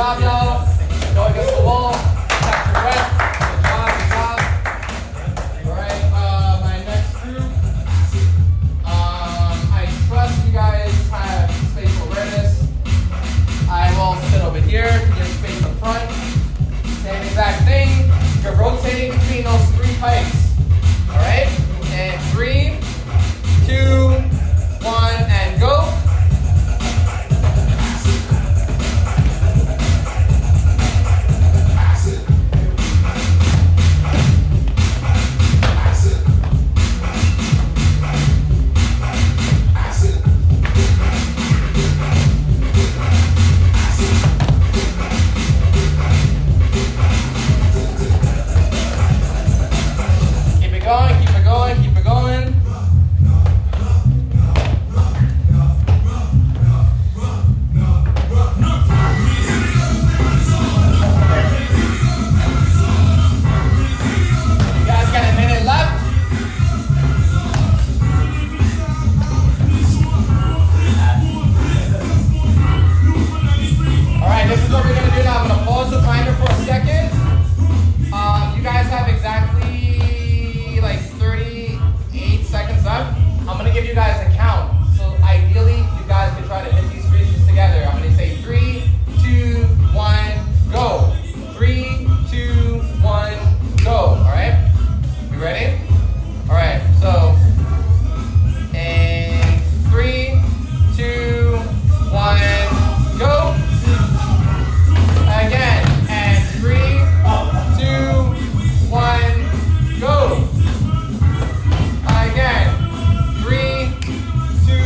job, y'all. Go against the wall. Catch your breath. Good job, good job. Alright, my next group. I trust you guys have spatial awareness. I will sit over here to get space up front. Same exact thing. You're rotating between those 3 pikes. Alright? And 3, 2, 1, and go. Keep it going. You guys got a minute left. Alright, this is what we're gonna do now. I'm gonna pause the timer for a second. You guys have exactly like 38 seconds left. I'm gonna give you guys a count. So ideally, you guys can try to hit these freezes together. I'm gonna say 3, 2, 1, go. 3, 2, 1, go. All right? You ready? All right. So, and 3, 2, 1, go. Again. And 3, 2, 1, go. Again. 3, 2,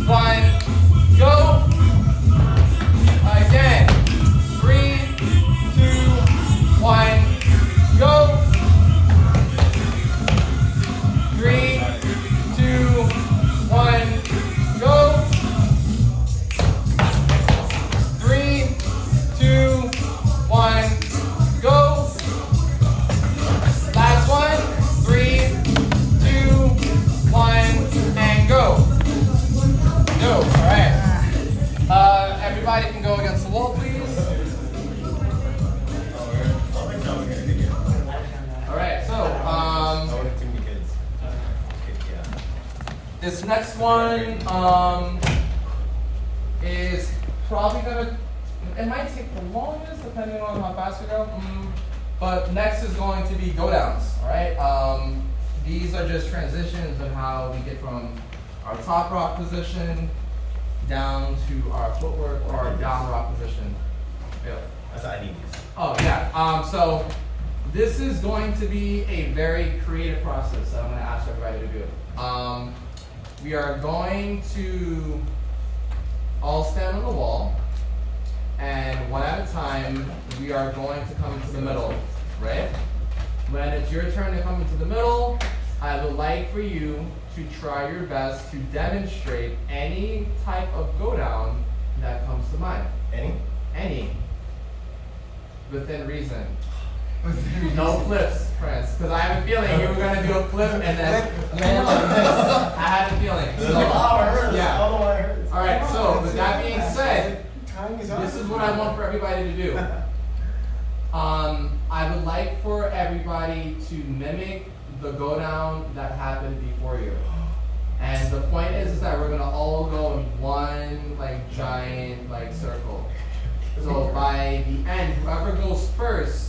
1, go. Again. 3, 2, 1, go. 3, 2, 1, go. 3, 2, 1, go. Last one. 3, 2, 1, and go. Go. All right. Everybody can go against the wall, please. All right. So, this next one is probably gonna. It might take the longest, depending on how fast we go. But next is going to be go downs. All right. These are just transitions of how we get from our top rock position down to our footwork or our down rock position. Yeah. That's what I need these. Oh yeah. So this is going to be a very creative process that I'm going to ask everybody to do. We are going to all stand on the wall, and one at a time, we are going to come into the middle, right? When it's your turn to come into the middle, I would like for you to try your best to demonstrate any type of go down that comes to mind. Any. Within reason. No flips, Prince. Because I have a feeling you were going to do a flip and then land like this. I had a feeling. So, yeah. Alright, so with that being said, this is what I want for everybody to do. I would like for everybody to mimic the go down that happened before you. And the point is that we're gonna all go in one like giant like circle. So by the end, whoever goes first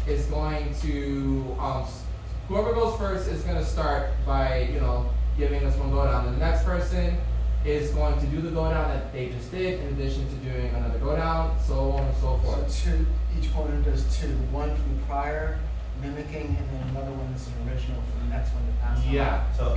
is going to start by giving us one go down. And the next person is going to do the go down that they just did in addition to doing another go down, so on and so forth. So each opponent does 2, one from the prior, mimicking, and then another one is an original for the next one to pass on. Yeah. So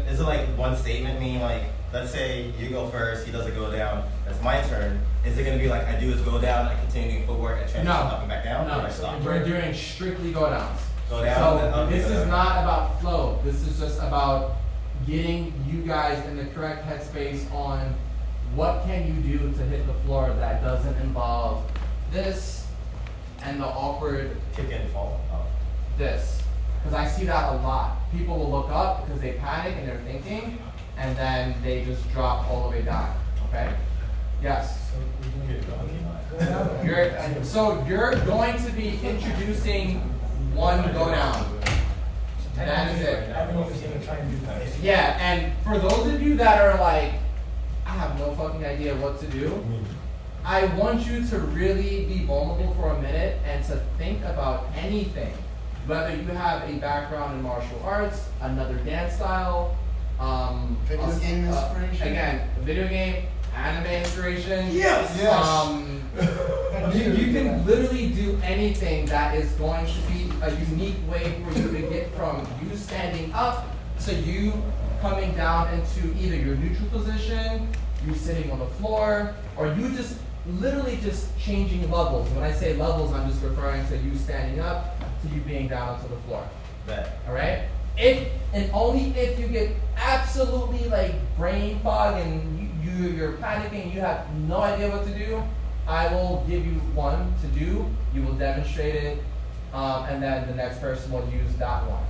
is it like one statement, meaning like, let's say you go first, he does a go down, that's my turn. Is it going to be like I do his go down, I continue doing footwork, I transition up and back down? No, or I stop? we're doing strictly go downs. Go down, then So up, this go is down. not about flow. This is just about getting you guys in the correct headspace on what can you do to hit the floor that doesn't involve this and the awkward Kick and fall. Oh. this. Because I see that a lot. People will look up because they panic and they're thinking, and then they just drop all the way down. Okay? Yes. So you're going to be introducing one go down. That is it. Everyone's gonna try and do that. Yeah, and for those of you that are like, I have no fucking idea what to do, I want you to really be vulnerable for a minute and to think about anything. Whether you have a background in martial arts, another dance style, Video game inspiration? Again, video game, anime inspiration. Yes! You can literally do anything that is going to be a unique way for you to get from you standing up to you coming down into either your neutral position, you sitting on the floor, or you just literally just changing levels. When I say levels, I'm just referring to you standing up to you being down onto the floor. All right? If and only if you get absolutely like brain fog and you're panicking, you have no idea what to do, I will give you one to do. You will demonstrate it, and then the next person will use that one.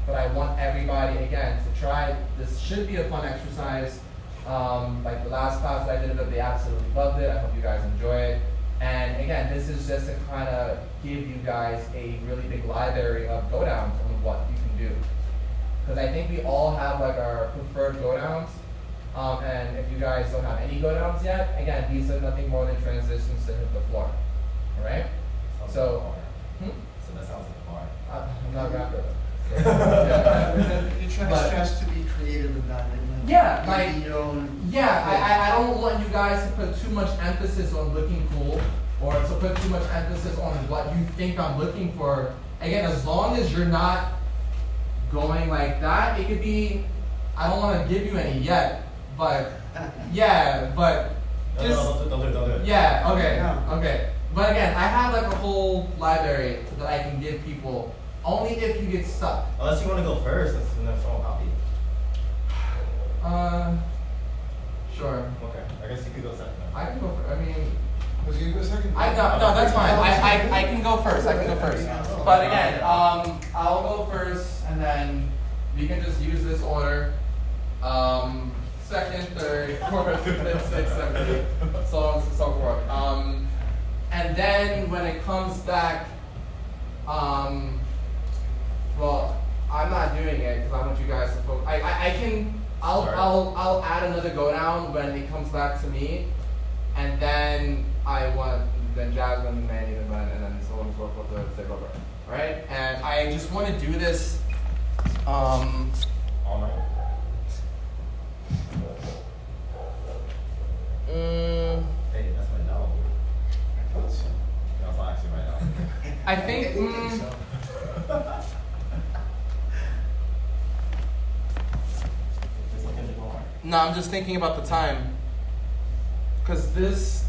But I want everybody again to try. This should be a fun exercise. Like the last class I did it, they absolutely loved it. I hope you guys enjoy it. And again, this is just to kind of give you guys a really big library of go downs on what you can do. Because I think we all have like our preferred go downs. And if you guys don't have any go downs yet, again, these are nothing more than transitions to hit the floor. All right? So that sounds like hard. I'm not rapper. You're trying to stress to be creative about it. Yeah, like, I I don't want you guys to put too much emphasis on looking cool or to put too much emphasis on what you think I'm looking for. Again, as long as you're not going like that, it could be, I don't want to give you any yet, but yeah, but just, don't do it. yeah, okay. But again, I have like a whole library that I can give people only if you get stuck. Unless you want to go first, and then someone copy. Sure. Okay, I guess you could go second. I can go first. I mean, Was you go second? no, that's fine. I can go first. But again, I'll go first, and then we can just use this order. Second, third, fourth, fifth, sixth, seventh, eighth, so on and so forth. And then when it comes back, well, I'm not doing it because I want you guys to focus. I'll add another go down when it comes back to me, and then then Jasmine, Manny, and then so on and so forth to take over. All right, and I just want to do this. All night. Hey, that's my dog. I thought so. That's actually my dog. I think. No, I'm just thinking about the time. Cause this.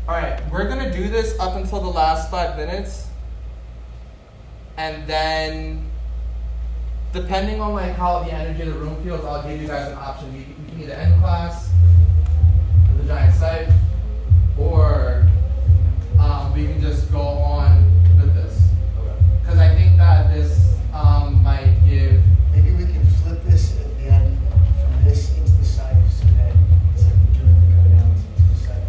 All right, we're gonna do this up until the last 5 minutes, and then, depending on like how the energy of the room feels, I'll give you guys an option. We can either end class with the giant site, or we can just go on with this. Because I think that this might give. Maybe we can flip this at the end from this into the side so that instead of doing the go downs into the side.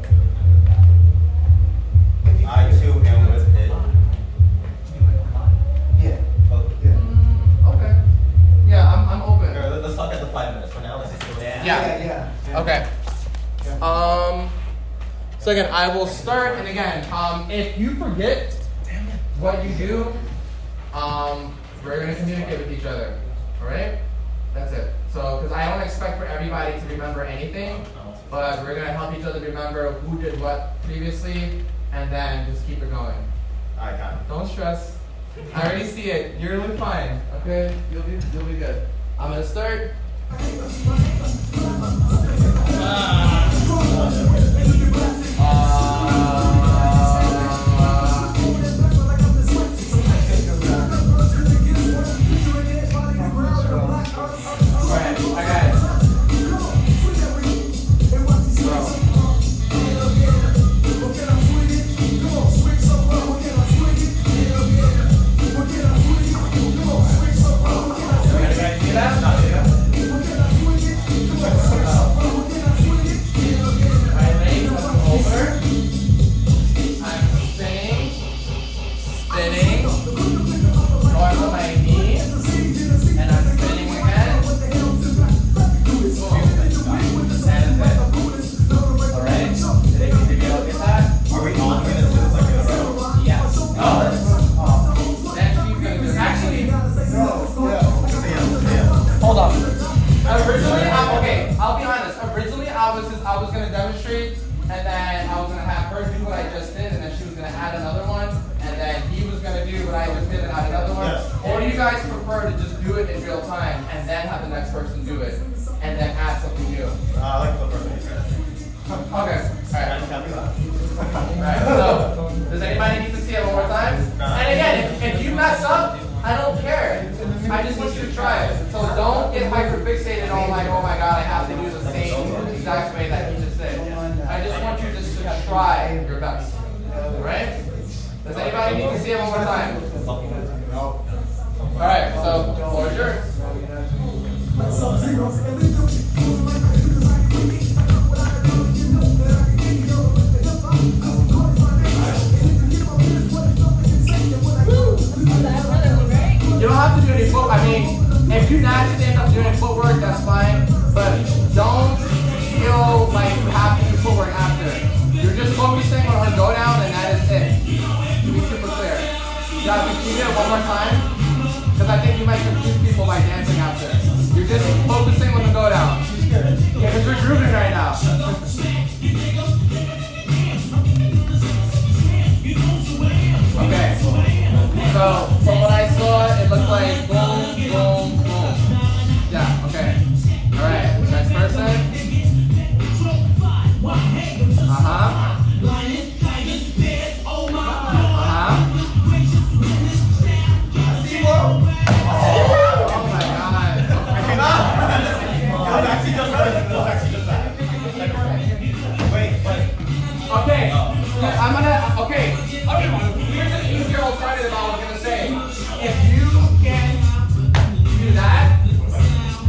I too am with it. Yeah. Oh, Yeah. Okay. Yeah, I'm open. Here, let's talk at the 5 minutes for now. Let's just go down. Yeah. Yeah. Okay. So again, I will start, and again, if you forget what you do, we're gonna communicate with each other. All right? That's it. So, because I don't expect for everybody to remember anything, but we're gonna help each other remember who did what previously, and then just keep it going. I got it. Don't stress. I already see it. You're doing fine. Okay? You'll be good. I'm gonna start. I was gonna demonstrate, and then I was gonna have her do what I just did, and then she was gonna add another one, and then he was gonna do what I just did and add another one. Yes. Or do you guys prefer to just do it in real time and then have the next person do it, and then add something new? I like the first one you said. Okay. All right. Alright, so does anybody need to see it one more time? And again, if you mess up, I don't care. I just want you to try it. So don't get hyper fixated on like, oh my god, I have to do the same exact way that he just did. I just want you just to try your best. Alright? Does anybody need to see it one more time? Alright, so floor is yours. You don't have to do any foot. I mean, if you naturally end up doing footwork, that's fine. But don't feel like you have to do footwork after. You're just focusing on her go down, and that is it. To be super clear. Guys, can you do it one more time? Because I think you might confuse people by dancing after. You're just focusing on the go down. Yeah, because you're grooving right now. Okay. So, from what I saw, it looked like boom, boom, boom. Yeah, okay. Alright, next person. Uh-huh. Oh my god. That was actually just that. Wait. Okay, I'm gonna, okay. Here's an easier alternative I was gonna say. If you can do that,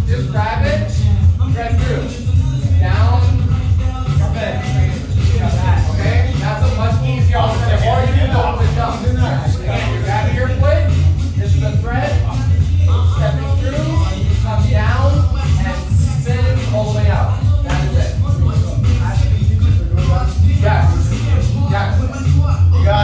just grab it, thread through. Down, spin. Okay? That's a much easier alternative. Or you can go with the jump. Again, you're grabbing your foot, this is the thread, stepping through, come down, and spin all the way out. That is it. Yes. Yes. You got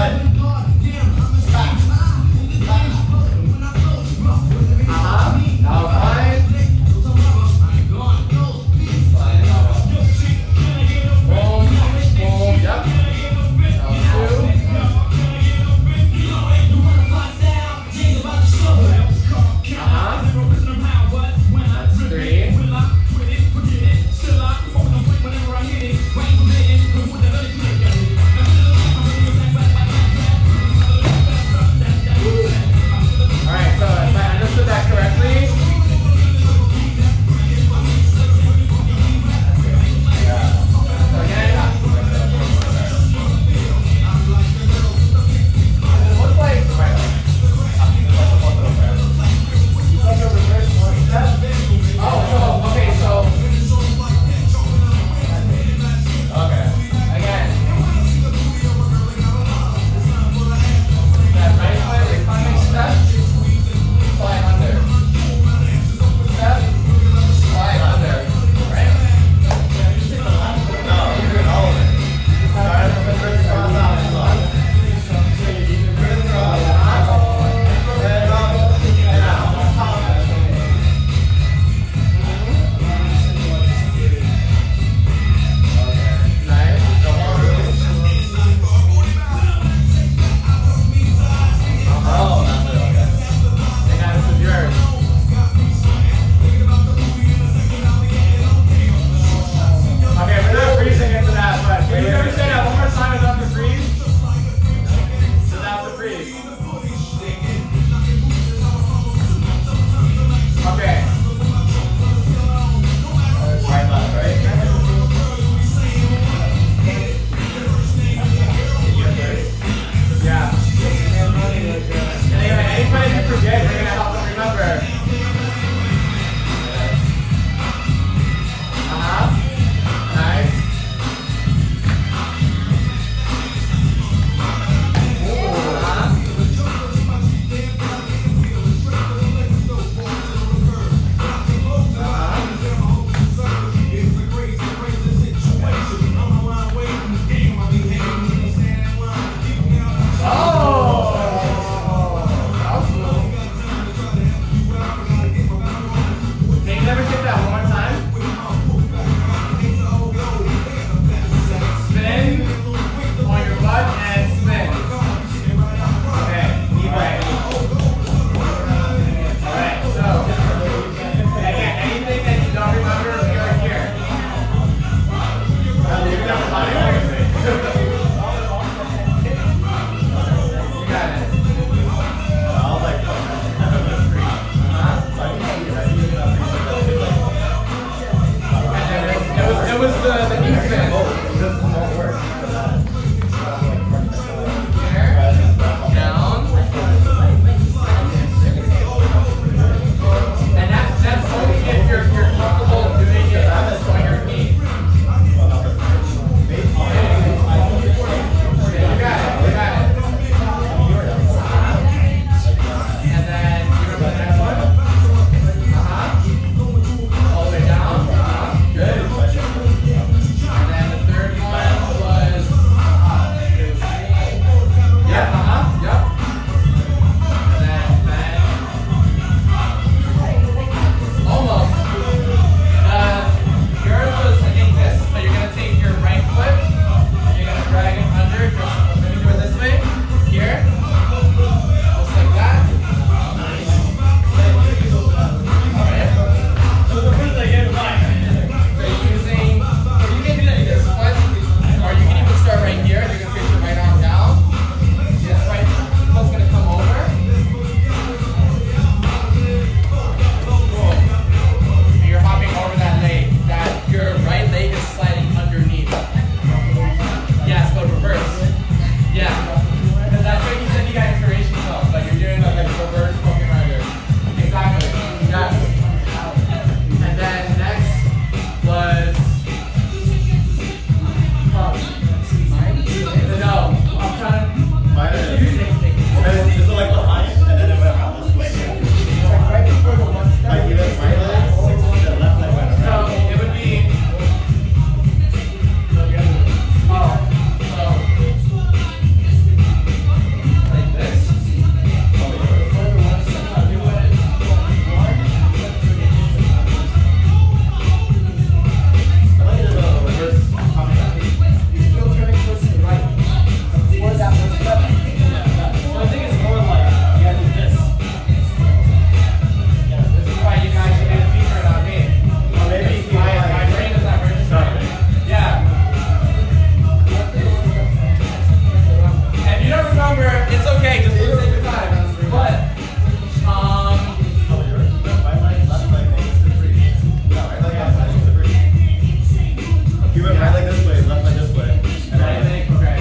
leg this way, left leg this way. Right leg, okay.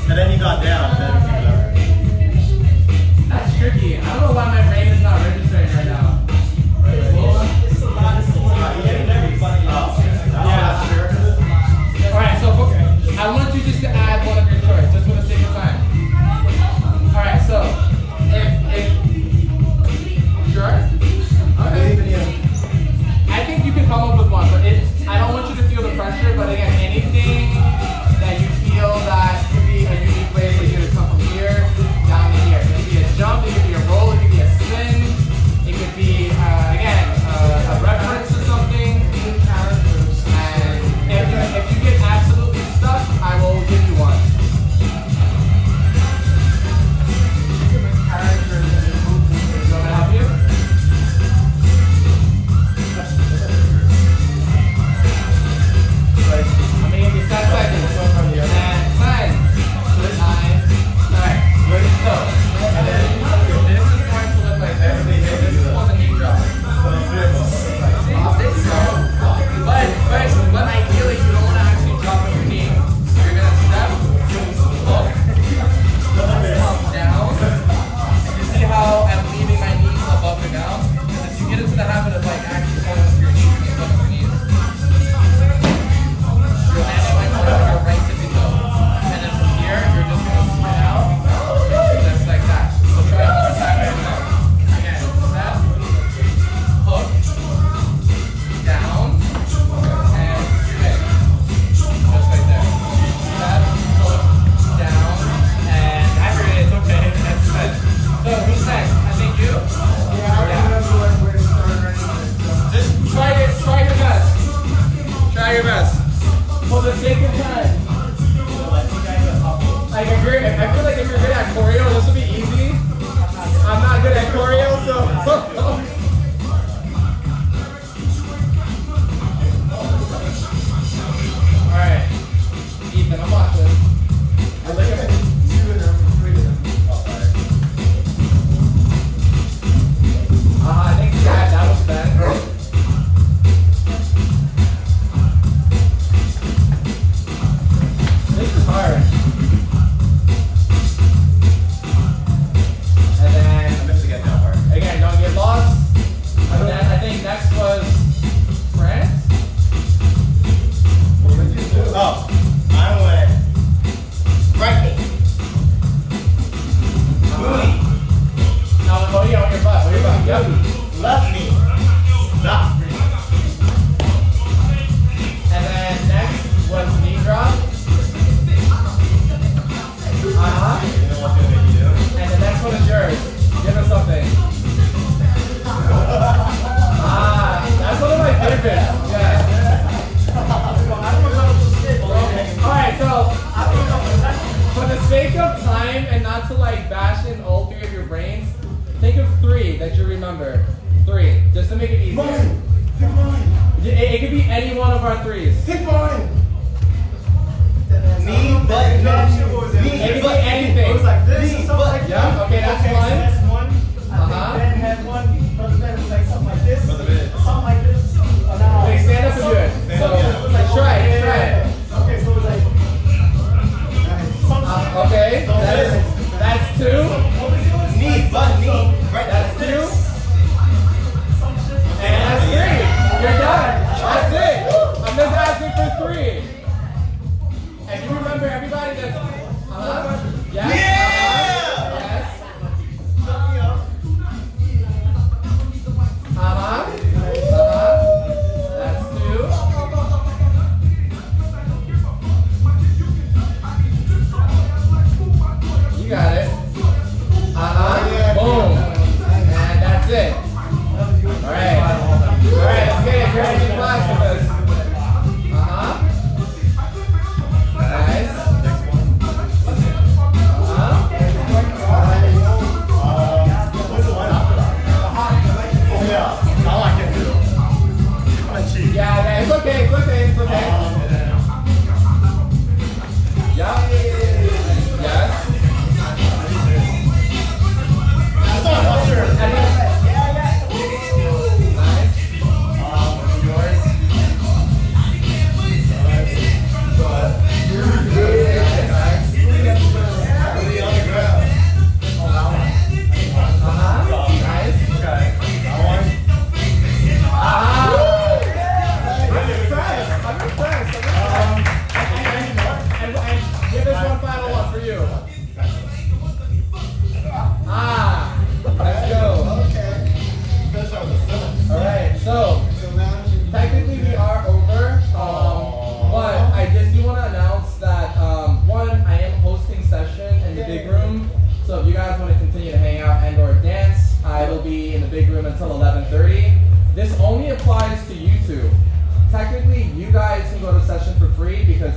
And then he got down, and then he came up. That's tricky. I don't know why my brain is not registering right now. It's a lot. It's a lot. Yeah. Alright, so I want you just to add one of your choice, just for the sake of time. Alright, so if sure? Okay. I think you can come up with one, but I don't want you to feel the pressure, but again, anything that you feel that could be a unique way for you to come from here down to here. It could be a jump, it could be a roll, it could be a spin, it could be, again, a reference to something. And if you get absolutely stuck, I will give you one. You want me to help you? I'm gonna give you 10 seconds. And 10, 9, alright, so, and then this is going to look like this. This is called a knee drop. But ideally you don't want to actually drop on your knee. You're gonna step, hook, down. And you see how I'm leaving my knees above the ground? Because if you get into the habit of like actually going to your knees, you step on your knees. Your hand might go to your right tippy toe. And then from here, you're just going to spin out. Just like that. So try it one time right now. Again, step, hook, down, and spin. Just right there. Step, hook, down, and I forget it's okay. And spin. So who's next? I think you? Yeah, I remember where to start or anything. Just try your best. Try your best. For the sake of time. Like I feel like if you're good at choreo, this will be easy. I'm not good at choreo, so. Alright. Ethan, I'm watching. I think I need 2 of them, 3 of them. I think that was Ben. This is hard. And then I missed again now, part. again, don't get lost. And then I think next was France. Oh, I went right knee. Booty. No, on your butt. On your butt. Yep. Left knee. Stop. And then next was knee drop. You know what's gonna make you do? And the next one is yours. Give us something. That's one of my favorites. Yeah. Alright, so for the sake of time and not to like bash in all 3 of your brains, think of 3 that you remember. 3, just to make it easier. Pick mine. It could be any one of our 3s. Pick mine. Knee, butt, knee. It could be anything. It was like this or something like that. Yeah, okay, that's Okay, one. so that's one. Uh-huh. Ben had one. Brother Ben was like something like this. Brother Ben. Something like this. Okay, stand up and do it. So, let's try it. Try it. Okay, so it was like. Okay, that's 2. Knee, butt, knee. Right, That's 2. And that's 3. You're done. That's it. I'm just asking for 3. And you remember everybody that's. Yes. Yeah! Yes.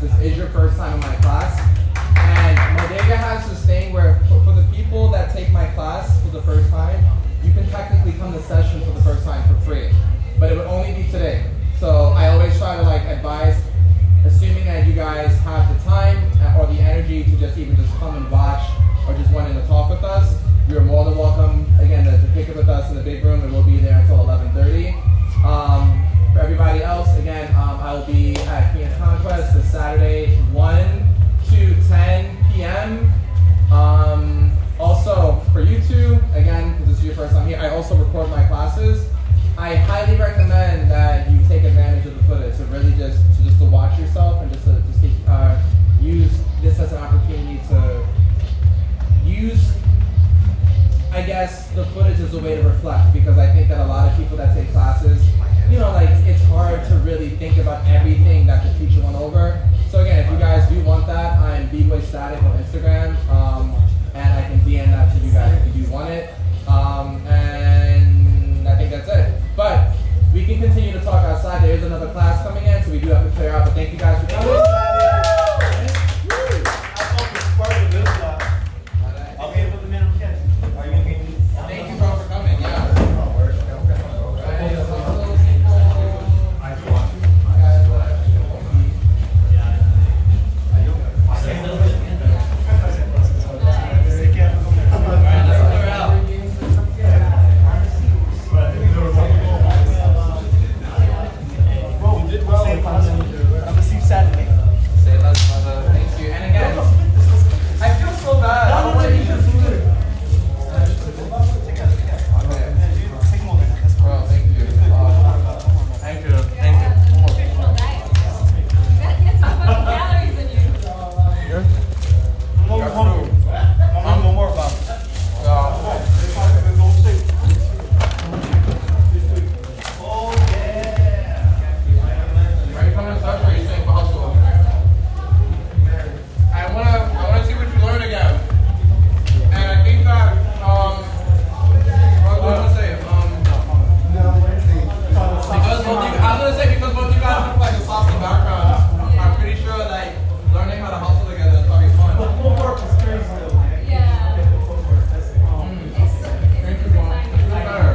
this is your first time in my class. And Modega has this thing where for the people that take my class for the first time, you can technically come to session for the first time for free. But it would only be today. So I always try to like advise, assuming that you guys have the time or the energy to just even just come and watch or just wanting to talk with us, you're more than welcome, again, to pick up with us in the big room, and we'll be there until 11:30. For everybody else, again, I will be at Queen's Conquest this Saturday, 1 to 10 p.m. Also, for you two, again, because this is your first time here, I also record my classes. I highly recommend that you take advantage of the footage. So really just to watch yourself and just use this as an opportunity to use, I guess, the footage as a way to reflect, because I think that a lot of people that take classes, you know, like it's hard to really think about everything that the teacher went over. So again, if you guys do want that, I'm B-Boy Static on Instagram, and I can DM that to you guys if you do want it. And I think that's it. But we can continue to talk outside. There is another class coming in, so we do have to clear out. But thank you guys for coming. Thank you bro for coming. Yeah. I'm gonna see you Saturday. Say less, brother. Thank you. And again, I feel so bad. I don't want to eat your food. Take more than that. Bro, thank you. Thank you. Thank you. Nutritional diet. Get some fucking calories in you. No more about it. Are you coming to touch or are you staying for hustle? I wanna see what you learn again. And I think that what was I gonna say? Because both you, I was gonna say because both you guys have like a saucy background, I'm pretty sure like learning how to hustle together is probably fun. Yeah. Thank you, bro. It's better.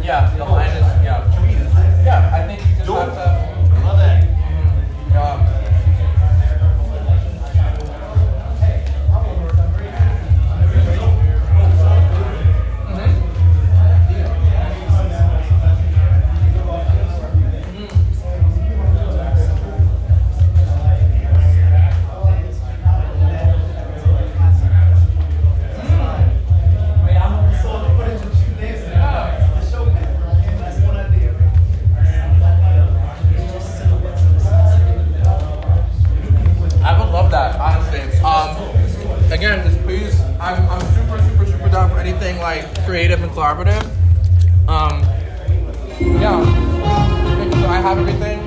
Yeah, the line is, yeah. Yeah, I think you just have to. Love that. Yeah. I would love that, honestly. Again, just please, I'm super down for anything like creative and collaborative. Yeah. So I have everything.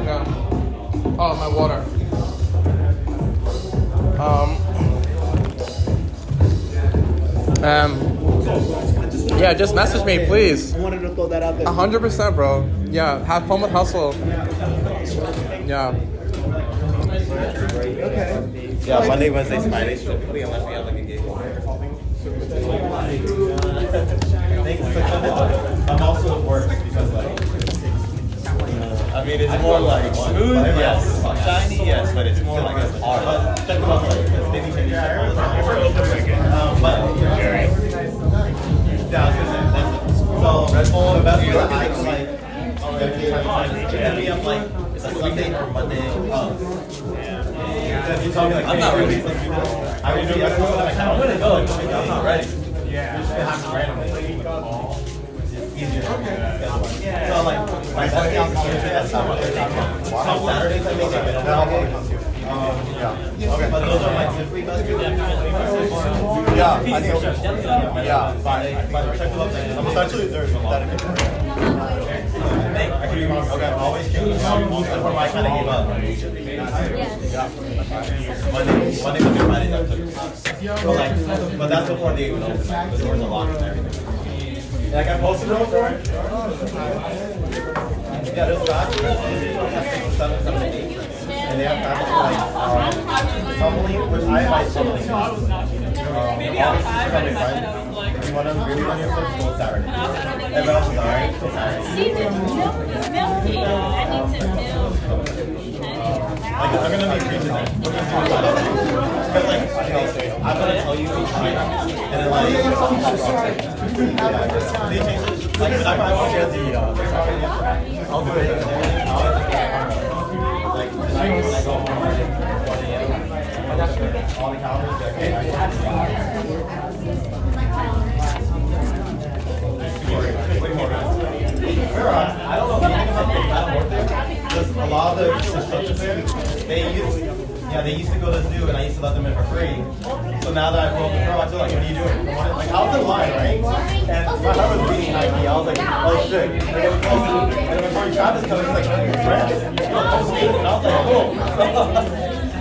Yeah. Oh, my water. Yeah, just message me, please. I wanted to throw that out there. 100%, bro. Yeah, have fun with hustle. Yeah. Okay. Yeah, Monday, Wednesdays, Fridays typically, unless we have like a gig or something. Thanks for coming. I'm also at work because like, I mean, it's more like smooth, yes, shiny, yes, but it's more like a hard. Check them out, like, maybe you can check all the time. But yeah, I was gonna say, that's so Red Bull, the best way that I can like, maybe I'm like, it's like Sunday or Monday. If you tell me like, I'm not ready. I would be, I'm gonna go. I'm not ready. Yeah. It happens randomly. easier. So like my best days is usually at Saturdays. Some Saturdays I make it middle gigs. Okay. But those are my typically best days. Yeah, I think yeah, fine. But check it out. I'm essentially there's dedicated. I could be wrong. Okay, I always change it. That's where I kind of gave up. Monday through Friday, that took. But like, but that's before they even open. The doors are locked and everything. Like I posted it before. Yeah, there's classes. 7, 7, 8. And they have classes like tumbling, which I like tumbling. Maybe outside. If you want to really run your foot, go Saturday. Everyone else is alright. Go Saturday. Like I'm gonna be preaching that. Because like I'm gonna tell you each time, and then like they change it. Like if I want to get the I'll do it. Like tonight when I go home, all the calories. I don't know if anything about the battle work there. Just a lot of the instructors there, they used to go to the zoo and I used to let them in for free. So now that I broke the girl, I feel like, what are you doing? Like I was in line, right? And my heart was beating high key. I was like, oh shit. And then when Travis comes, he's like, your friend. And I was like, oh.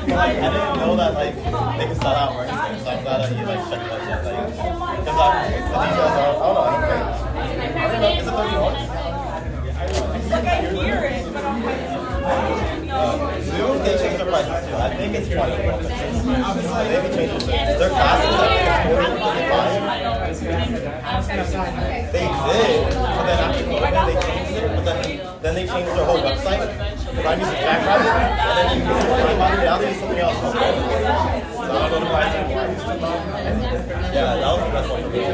Like, I didn't know that like they could start out or anything, so I'm glad that you like checked that shit. Like, because the details are, I don't know, I don't know, is it 30 more? Like I hear it, but I'm like, Zoom, they changed their prices too. I think it's 20. They can change it. Their classes, I think it's 40, 55. They did, but then after COVID, they changed it, but then they changed their whole website. Because I used to back ride it, and then you can use money, now they use something else. So I don't know the price anymore. Yeah, that was the best one for me too.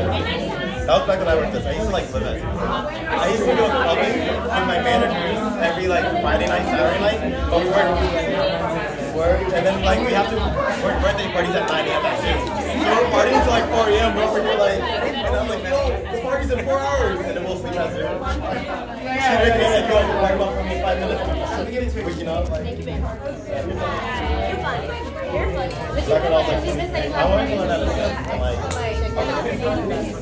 That was back when I worked this. I used to like live it. I used to go clubbing with my managers every like Friday night, Saturday night, but we work, and then like we have to work birthday parties at 9 a.m. that shit. So we're partying until like 4 a.m. We're freaking like, and I'm like, yo, the party's in 4 hours, and then we'll sleep at 0. She make me like, yo, you're talking about for me 5 minutes. You know, like, you're funny. You're funny. back when I was like, I want to learn how to sing. I'm like, Oh,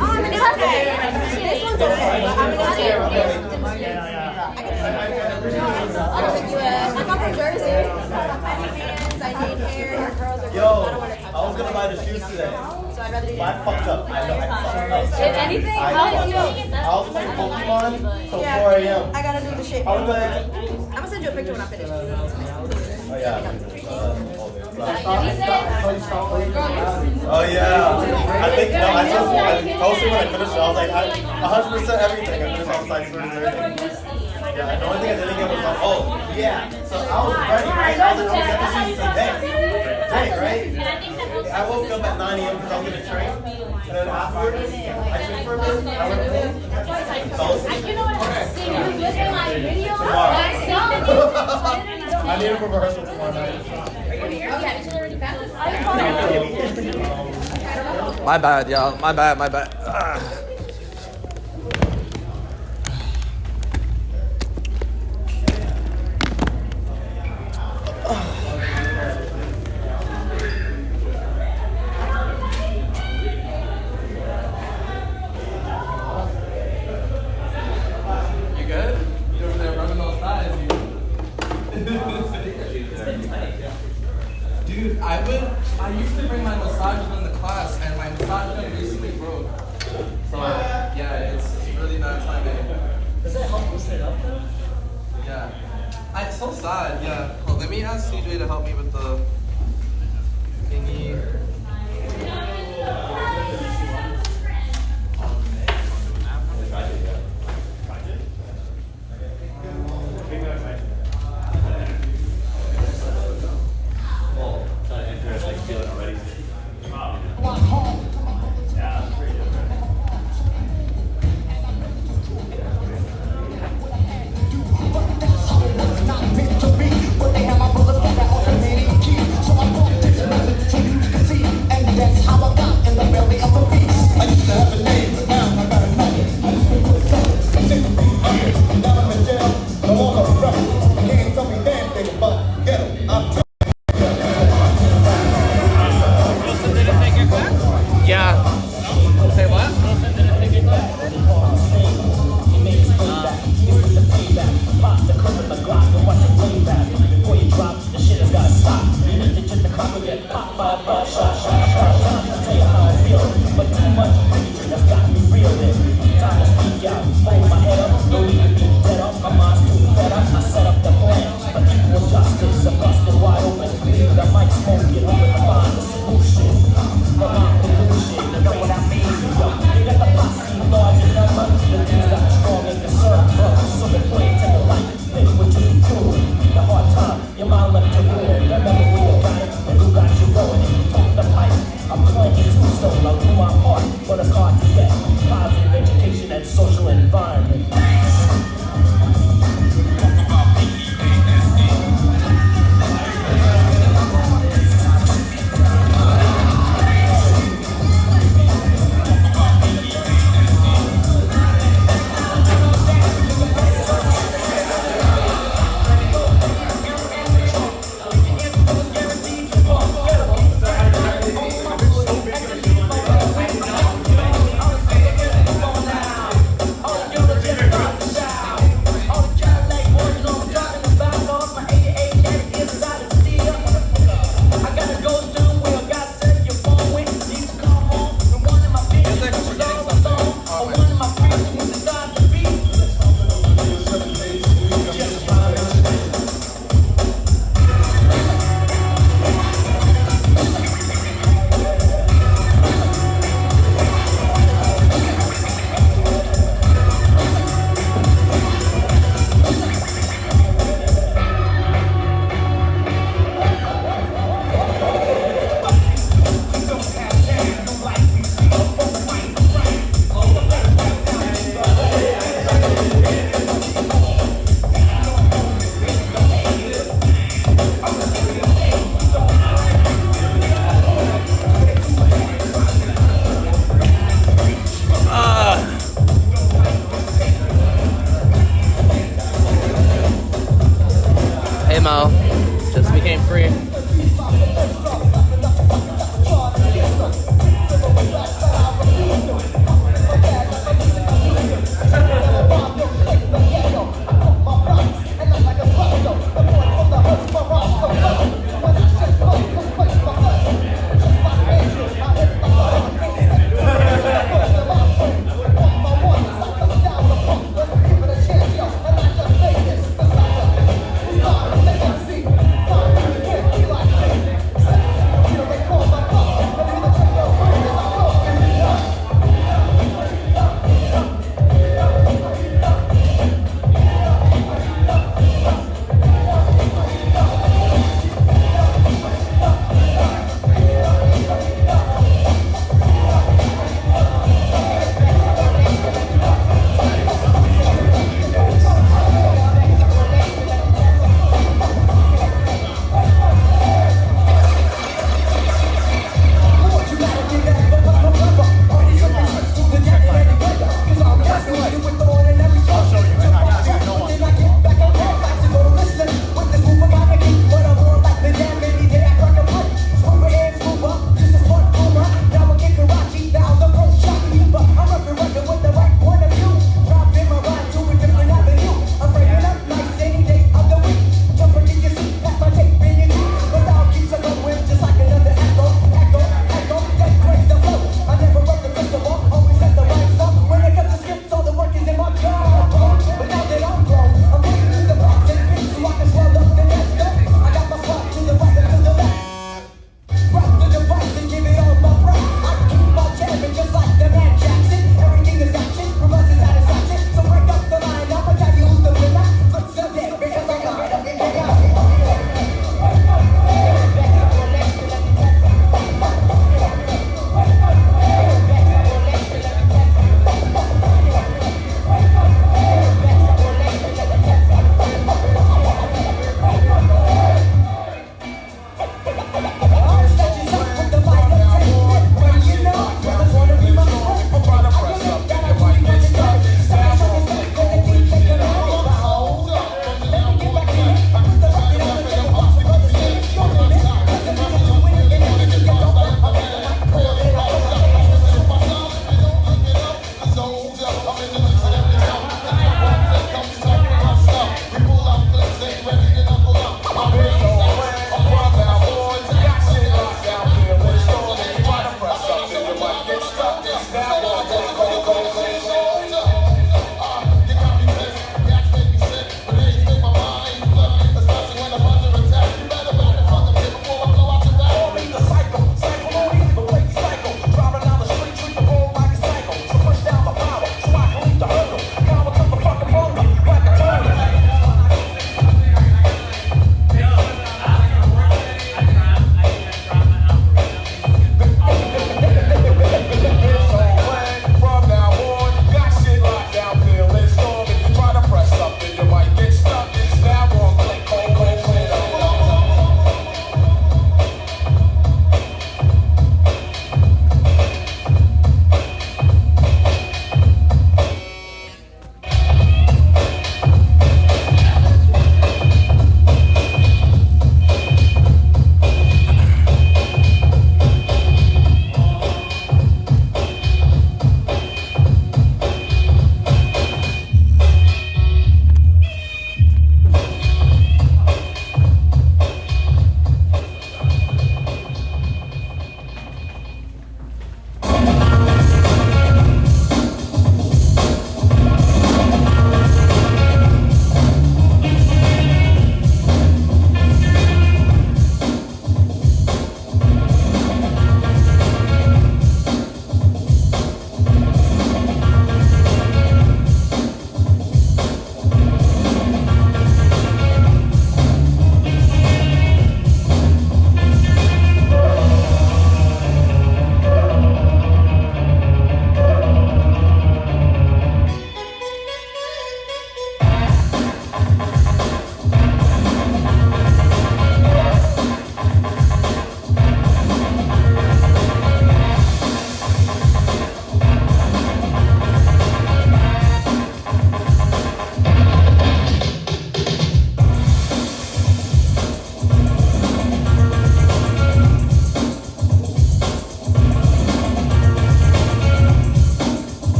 I'm an okay. This one's okay. I'm an I come from Jersey. I need hair. Your curls are yo, I was gonna buy the shoes today. So I'd rather do But I fucked up. I know I fucked up. If anything, I was playing Pokemon till 4 a.m. I gotta do the shit. I was like, I'm gonna send you a picture when I finish. oh yeah. Oh yeah. I think no. I posted when I finished it. I was like, 100% everything. I finished all the side stories and everything. Yeah. The only thing I didn't get was like, oh yeah. So I was ready, right? I was like, I'm gonna get the shoes today. Dang, right? I woke up at 9 a.m. because I was gonna train, and then afterwards, I trained for a bit. I went home. Fell asleep. You know what I'm saying? You look at my video. I need it for rehearsal tomorrow night. My bad, y'all. My bad. Ugh. You good? You over there rubbing those thighs? Dude, I used to bring my massage gun to class, and my massage gun recently broke. So yeah, it's really bad timing. Does that help boost it up though? Yeah, it's so sad. Yeah. Oh, let me ask CJ to help me with the thingy. Not meant to be, but they have my brothers that are also many keys. limo just became free.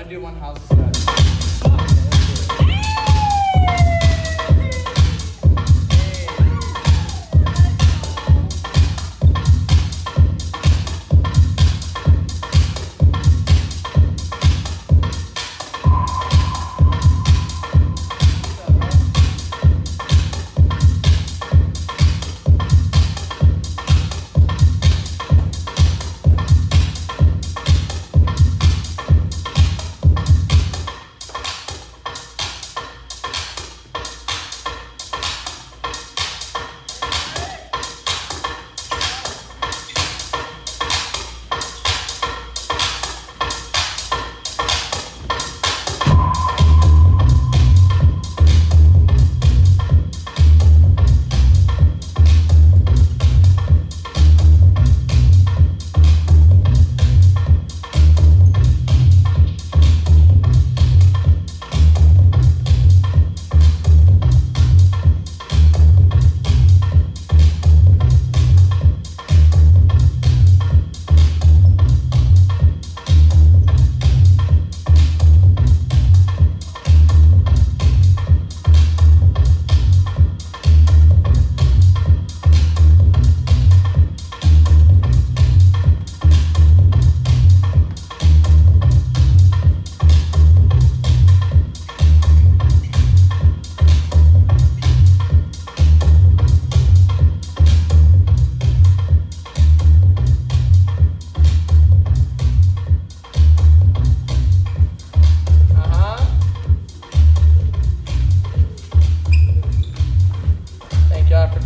to do one house set.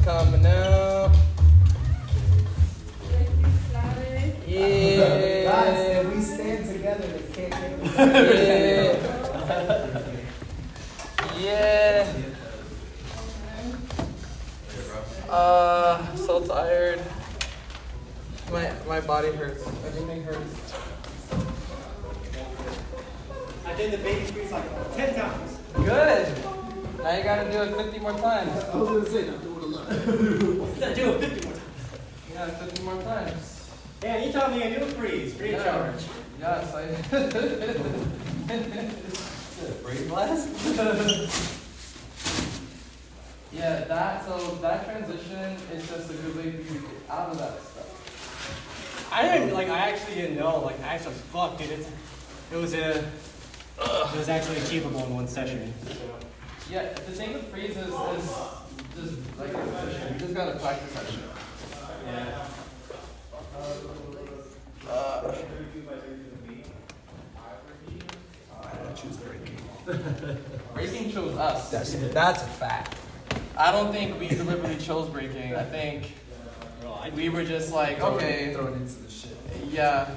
Coming out. Yeah. Guys, if we stand together, they can't get us. Yeah. So tired. My body hurts. Everything hurts. I did the baby squeeze like 10 times. Good. Now you gotta do it 50 more times. I was gonna say, not do it a lot. Gotta do it 50 more times. Yeah, 50 more times. Yeah, you taught me a new freeze, free of charge. Yes, I. Brain blast? Yeah, that transition is just a good way for you to get out of that stuff. I actually didn't know, I actually fuck, dude. It was actually achievable in one session. So. Yeah, the thing with freeze is just like you just gotta practice that shit. Yeah. Breaking chose us. That's a fact. I don't think we deliberately chose breaking. I think we were just like, okay, Thrown into the shit. yeah.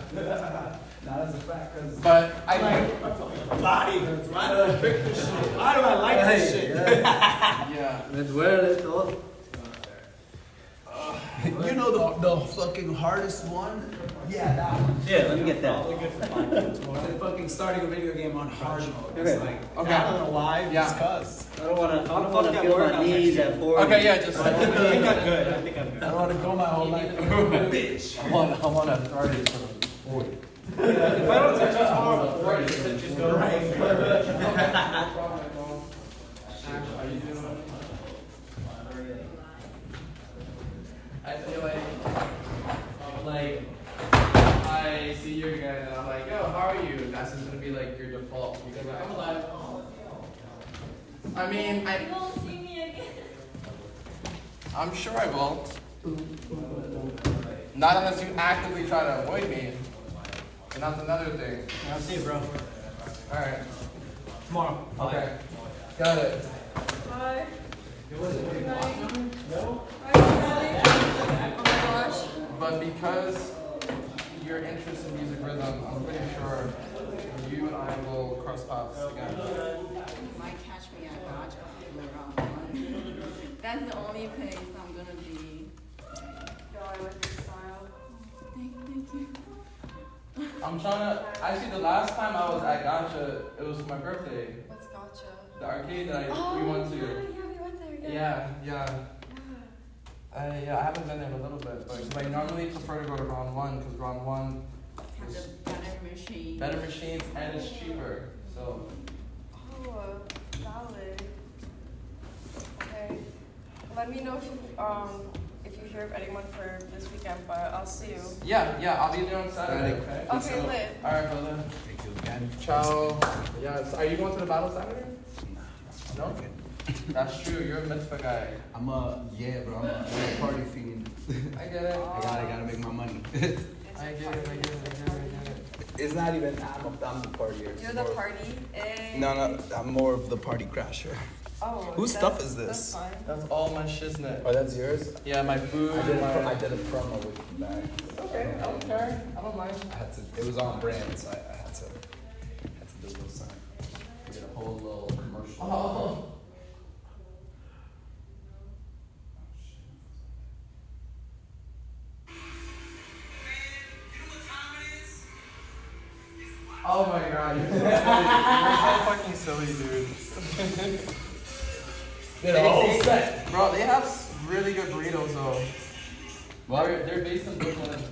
Not as a fact, because. But I like, Body hurts. Why do I pick this shit? Why do I like this shit? yeah. Let's wear it all. You know the fucking hardest one? Yeah, that one. Yeah, let me get that. The fucking starting a video game on hard mode. It's like, Okay. I don't know why, Yeah. just cuz. I don't want to feel my knees at 4. Okay, yeah, just. I think I'm good. I think I'm I good. don't want to go my whole life. Bitch. I want to start it from 40. If I don't touch it tomorrow, before it just go right. How you doing? I feel like I see you again and I'm like, yo, how are you? That's just gonna be like your default. You're gonna be like, I'm alive. I mean, You won't see me again. I'm sure I will. Not unless you actively try to avoid me. And that's another thing. I'll see you, bro. Alright. Tomorrow. Okay. Got it. Bye. No? Bye, Sally. Oh my gosh. But because your interest in music rhythm, I'm pretty sure you and I will cross paths again. You might catch me at Gotcha later on. That's the only place I'm gonna be. Yo, I like your style. Thank you. I'm trying to. Actually, the last time I was at Gotcha, it was my birthday. What's Gotcha? The arcade that Oh, we went to. yeah, we went there. Yeah. Yeah, I haven't been there in a little bit, but 'cause I normally prefer to go to round one because round one have the better machine. Better machines and it's cheaper. So Oh, valid. Okay. Let me know if you hear of anyone for this weekend, but I'll see you. yeah, I'll be there on Saturday. Okay. Okay, lit. All right, brother. Thank you again. Ciao. Yes. Are you going to the battle Saturday? No. That's true. You're a mitzvah guy. I'm bro. I'm a party fiend. I get it. I gotta make my money. I get it. It's not even, I'm the partier. You're the party? No, I'm more of the party crasher. Oh. Whose stuff is this? That's fine. That's all my shiznit. Oh, that's yours? Yeah, my food. I did a promo with you back. Okay, I don't care. I don't mind. It was on brand, so I had to do a little sign. We did a whole little commercial. Oh. Oh my god, you're so fucking silly, dude. Bro, they have really good burritos though. What? They're based in Brooklyn.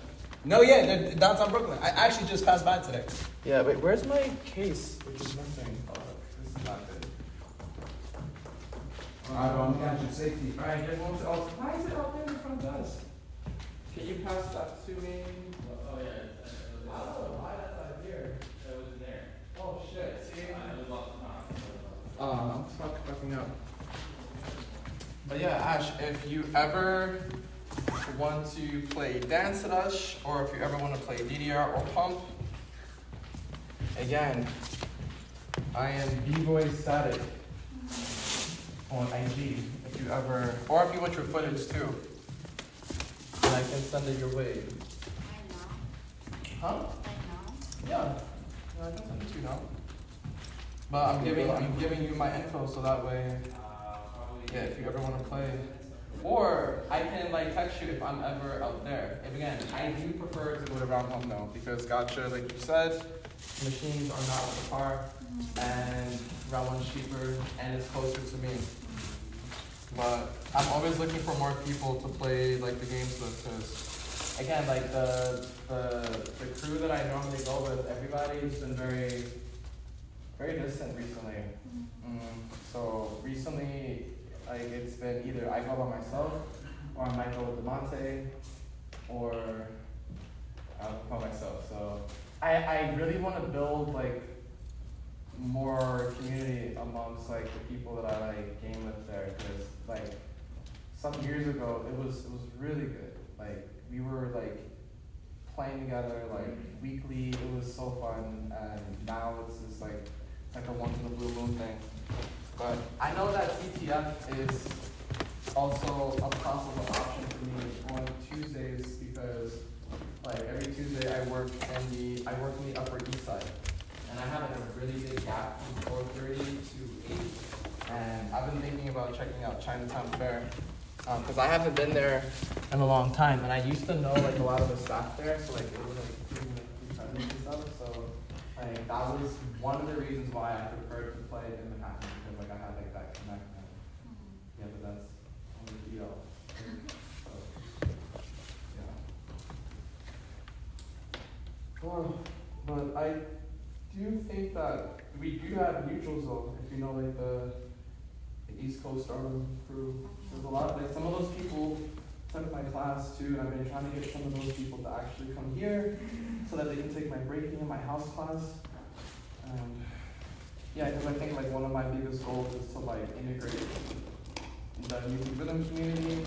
No, yeah, they're downtown Brooklyn. I actually just passed by today. Yeah, wait, where's my case? Which is missing. Oh, this is not good. Alright, bro, I'm catching safety. Alright, get one. Oh, why is it out there in front of us? Can you pass that to me? Oh, yeah. I don't know why that's not here. It was in there. Oh, shit. See? I'm fucking up. But yeah, Ash, if you ever want to play Dance Rush, or if you ever want to play DDR or Pump, again, I am B-Boy Static on IG. If you ever, or if you want your footage too, and I can send it your way. Right now. Huh? Right now. Yeah. No, I can send it to you now. But I'm giving you my info so that way, yeah, if you ever want to play. Or I can like text you if I'm ever out there. If again, I do prefer to go to Round Home though, because gotcha, like you said, machines are not up to par, and Round One's cheaper and it's closer to me. But I'm always looking for more people to play like the games with, because again, like the crew that I normally go with, everybody's been very distant recently. So recently, like it's been either I go by myself, or I might go with DeMonte, or I'll go by myself. So I really want to build like more community amongst like the people that I like game with there, because like some years ago it was really good. Like we were like playing together like weekly. It was so fun, and now it's just like a once in a blue moon thing. But I know that CTF is also a possible option for me on Tuesdays, because like every Tuesday I work in the Upper East Side, and I have like a really big gap from 4:30 to 8, and I've been thinking about checking out Chinatown Fair, because I haven't been there in a long time, and I used to know like a lot of the staff there, so like it was like give me like free service and stuff. So like that was one of the reasons why I preferred to play in Manhattan, because like I had like that connection. Yeah, but that's only deal. So, yeah. Well, but I do think that we do have mutuals though, if you know like the East Coast Stardom crew. There's a lot, like some of those people took my class too, and I've been trying to get some of those people to actually come here so that they can take my breaking in my house class. Yeah, because I think like one of my biggest goals is to like integrate the music rhythm community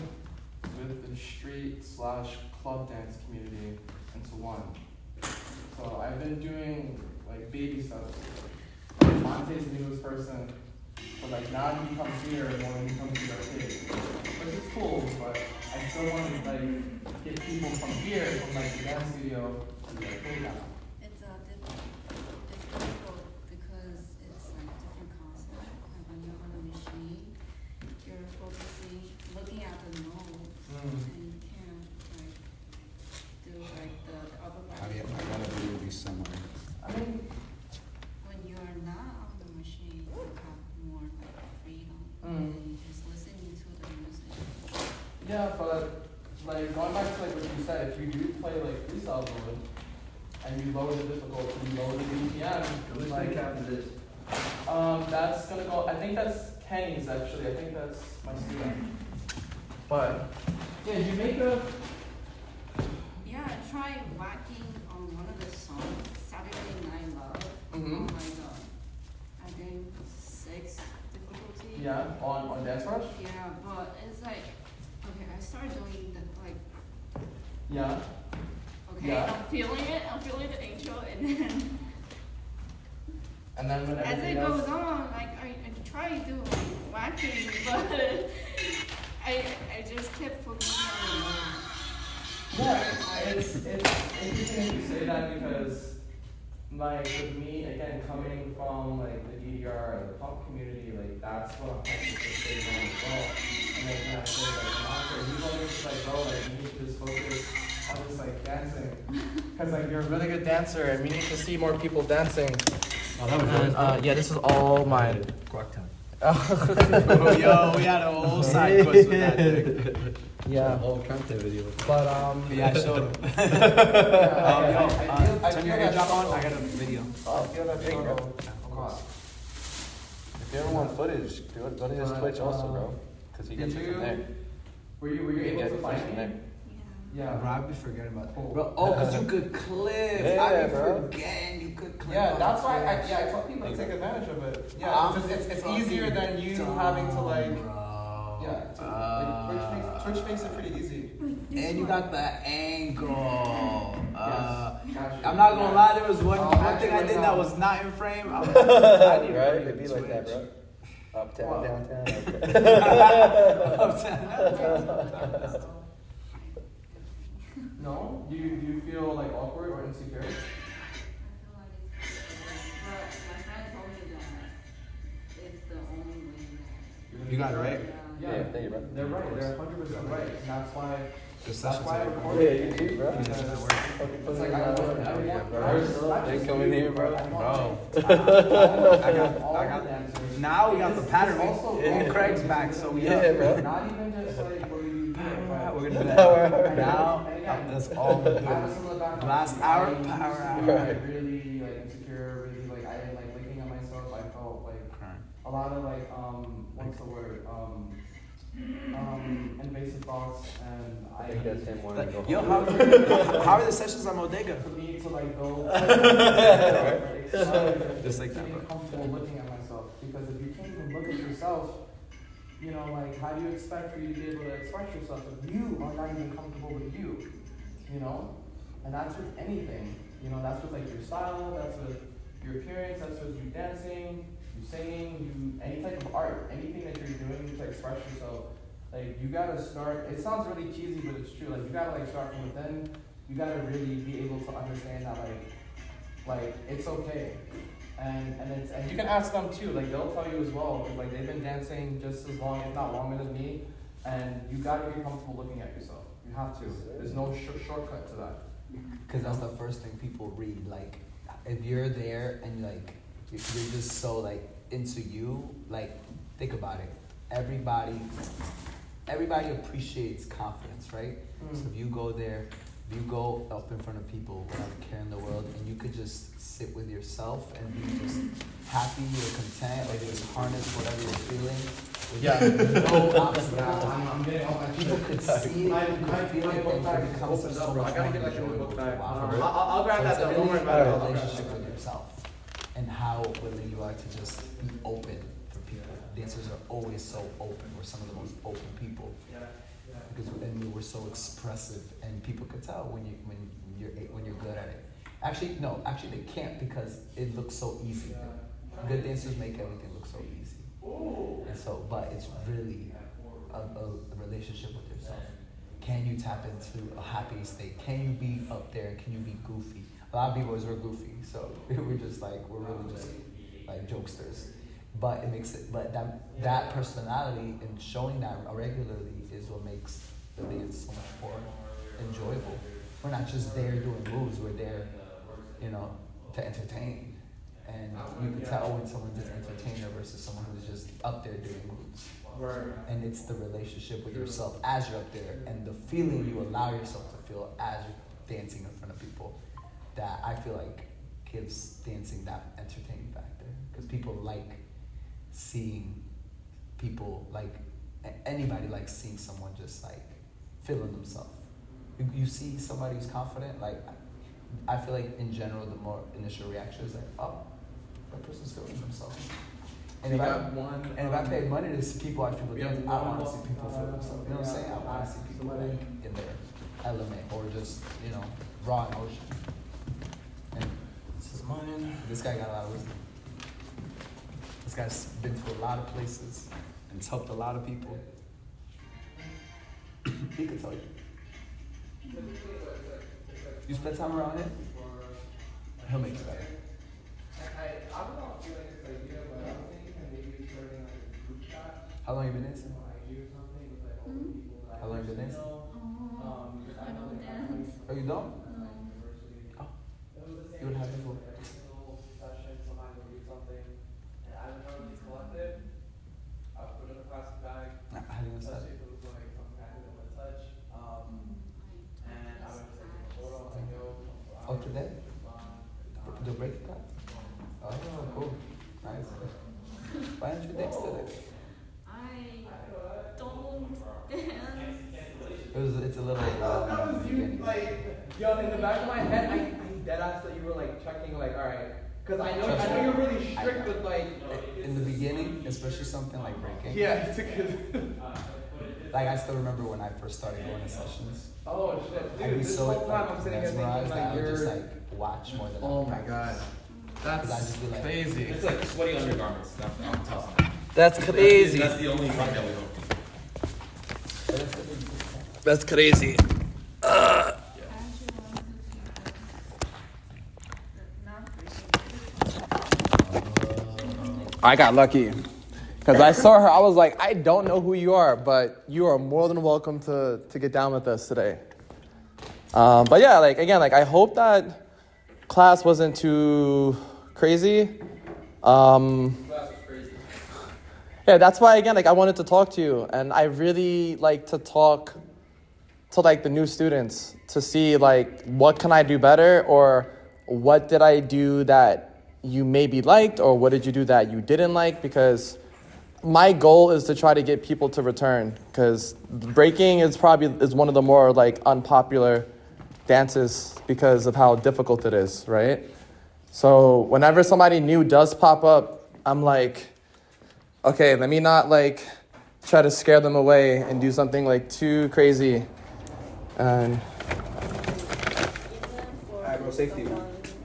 with the street/club dance community into one. So I've been doing like baby steps. Monte's the newest person, so like now he comes here more than he comes to our kids, which is cool. But I still want to like get people from here, from like the dance studio, to like play now. It's difficult because it's like different concept. Like when you're on a machine, you're looking at the node, and you can't like do like the upper body. I gotta be with you somewhere. I mean, When you're not on the machine, you have more like freedom. Mm. And you just listening to the music. yeah, but like going back to like what you said, if you do play like freestyle mode, and you lower the difficulty, you lower the BPM. Who's like, the captain of this? That's gonna go. I think that's Kenny's actually. I think that's my student. But yeah, you make a. Yeah, I tried whacking on one of the songs, Saturday Night Love. Mhm. I think 6 difficulty. Yeah, on Dance Rush. Yeah, but it's like, okay, I started doing the like. Yeah. Okay, Yeah. I'm feeling it. I'm feeling the intro, and then And then when as everything it else. goes on, like I try to do like whacking, but I just kept focusing on the notes. Yeah, it's interesting you say that because like with me again coming from like the DDR or the punk community, like that's what I'm actually fixated on as well. And then when I say like Monster, he's always just like, bro, like you need to just focus on just like dancing. Cause like you're a really good dancer and we need to see more people dancing. Oh, that was And yeah, this is all mine. Quark time. Oh, yo, we had a whole side quest with that thing. Yeah. Whole content video. But Yeah, I showed him. I Turn feel your that airdrop on. struggle. I got a video. I feel that struggle a lot. If you ever want footage, go to his Twitch also, bro. Because he gets it from there. Were you He able gets to it find from me? there. Yeah. Bro, I'd be forgetting about that. Cool. Bro, oh, because you could clip. Yeah, I'd be bro. forgetting you could clip. Yeah, on that's the why I Twitch. tell people to take advantage of it. Yeah, I'm it's fucking easier than you dumb, having to like. bro. Yeah, Twitch makes it pretty easy. And you got the angle. Gotcha. I'm not gonna lie, there was one Oh, thing I actually, did no. that was not in frame. I need to Right? put It'd be it like that, Twitch. bro. Uptown, Wow. downtown. No, do you feel like awkward or insecure? I feel like it's but my friend told me that it's the only way. You got it right? Yeah, thank you, bro. They're right. They're 100% right, and that's why. Good That's session why I today. recorded Yeah, it. you too, bro. Because it's like They coming here, bro. Bro. I got now we got the pattern. And Craig's back, so we Yeah, up. bro. Not even just like what you do. We're gonna do that. Now, that's all we're doing. Last Last hour, power hour. Really like insecure, really like I didn't like looking at myself. I felt like a lot of like what's the word invasive thoughts, and I think that's him wanting to go Yo, home. how are the sessions on Modega? for me to like go Just like that, feeling bro. comfortable looking at myself, because if you can't even look at yourself, you know, like how do you expect for you to be able to express yourself if you are not even comfortable with you know? And that's with anything, you know, that's with like your style, that's with your appearance, that's with you dancing, you singing, you any type of art, anything that you're doing to express yourself. Like you gotta start, it sounds really cheesy, but it's true. Like you gotta like start from within. You gotta really be able to understand that like it's okay. And you can ask them too, like they'll tell you as well, because like they've been dancing just as long, if not longer than me, and you gotta get comfortable looking at yourself. You have to. There's no shortcut to that. Because that's the first thing people read. Like, if you're there and you're just so like into you, like think about it. Everybody appreciates confidence, right? So if you go there, if you go up in front of people without a care in the world, and you could just sit with yourself and be just happy or content, or just harness whatever you're feeling. With no obstacle. I'm getting all my People could see it, you could feel it, and it becomes so much more enjoyable to watch. I'll grab that It's though. Don't worry really about it. a I'll grab relationship with yourself and how willing you are to just be open for people. Dancers are always so open. We're some of the most open people because we're so expressive, and people could tell when you're good at it. Actually, they can't, because it looks so easy. Good dancers make everything look so easy. And so, but it's really a relationship with yourself. Can you tap into a happy state? Can you be up there? Can you be goofy? A lot of people are goofy, so we're really just like jokesters. But it makes it. But that personality and showing that regularly is what makes the dance so much more enjoyable. We're not just there doing moves. We're there, to entertain. And you can tell when someone's an entertainer versus someone who's just up there doing moves. And it's the relationship with yourself as you're up there, and the feeling you allow yourself to feel as you're dancing in front of people. that I feel like gives dancing that entertaining factor. Because people like seeing people, like, anybody likes seeing someone just, like, feeling themselves. You see somebody who's confident, like, I feel like in general, the more initial reaction is like, oh, that person's feeling themselves. And if I pay money to see people watch people dance, I want to see people feel themselves. You know what I'm saying? I want to see people like in their element or just, you know, raw emotion. And this is mine. This guy got a lot of wisdom. This guy's been to a lot of places and it's helped a lot of people. He could tell you. You spend time around him, he'll make you better. How long you been dancing? How long you been dancing? I don't dance. Oh, you don't? Oh. You would have people. How do you start? Oh, today? The break class? Oh, cool. Nice. Why don't you dance today? I don't dance. It's a little. That was you, like, yo, in the back of my head, I dead ass that you were like checking, like, all right, because I know you're really strict with like. In the beginning, especially something like breaking. Yeah, it's because. Like I still remember when I first started going to sessions. Oh shit, I'd dude! be This so whole time I'm sitting here thinking mesmerized that like I would just you're. like watch more than. Oh my god, I'd just be like, crazy. It's like sweaty undergarments. I'm tough. That's crazy. That's the only thing that we don't. That's crazy. I got lucky. Because I saw her, I was like, I don't know who you are, but you are more than welcome to get down with us today. But yeah, like, again, like, I hope that class wasn't too crazy. Yeah, that's why, again, like, I wanted to talk to you. And I really like to talk to, like, the new students to see, like, what can I do better, or what did I do that you maybe liked, or what did you do that you didn't like, because my goal is to try to get people to return, because breaking is one of the more like unpopular dances because of how difficult it is, right? So whenever somebody new does pop up, I'm like, okay, let me not like try to scare them away and do something like too crazy. And alright, bro, safety.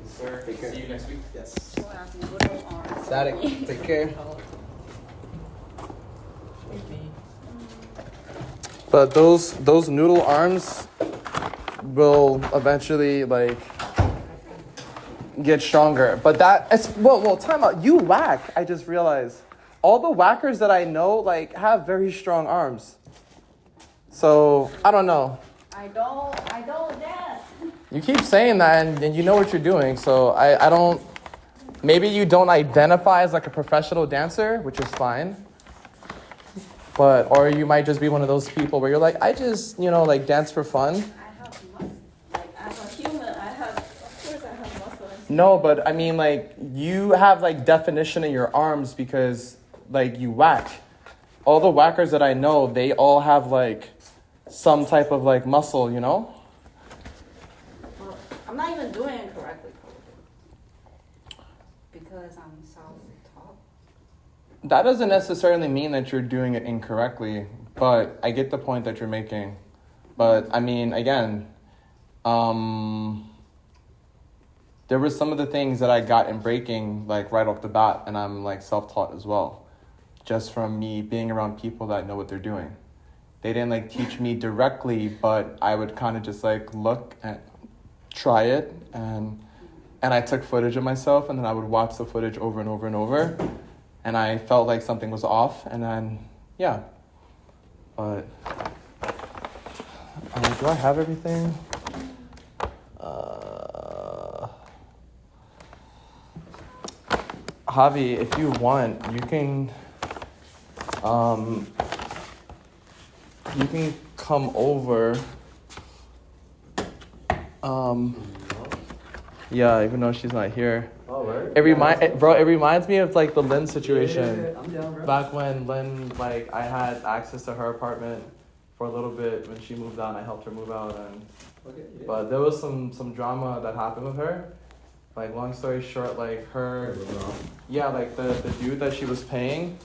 Sir, Take care. see you next week. Yes. Little Static. Take care. but those noodle arms will eventually like get stronger. But well, time out. You whack. I just realized all the whackers that I know like have very strong arms. So I don't know. I don't dance. You keep saying that, and you know what you're doing. So I don't. Maybe you don't identify as like a professional dancer, which is fine. But, or you might just be one of those people where you're like, I just, like dance for fun. I have muscle. Like, as a human, of course I have muscle. No, but I mean, like, you have like definition in your arms because like you whack. All the whackers that I know, they all have like some type of like muscle, Well, I'm not even doing it correctly, because I'm self-taught. That doesn't necessarily mean that you're doing it incorrectly, but I get the point that you're making. But I mean, again, there were some of the things that I got in breaking like right off the bat, and I'm like self-taught as well, just from me being around people that know what they're doing. They didn't like teach me directly, but I would kind of just like look and try it, and I took footage of myself, and then I would watch the footage over and over and over. And I felt like something was off, and then, yeah. But, do I have everything? Javi, if you want, you can come over. Yeah, even though she's not here. Oh, right? It reminds me of like the Lynn situation. Yeah, I'm down, bro. Back when Lynn, like, I had access to her apartment for a little bit when she moved out. And I helped her move out, and Okay, yeah. but there was some drama that happened with her. Like, long story short, like her, yeah, like the dude that she was paying,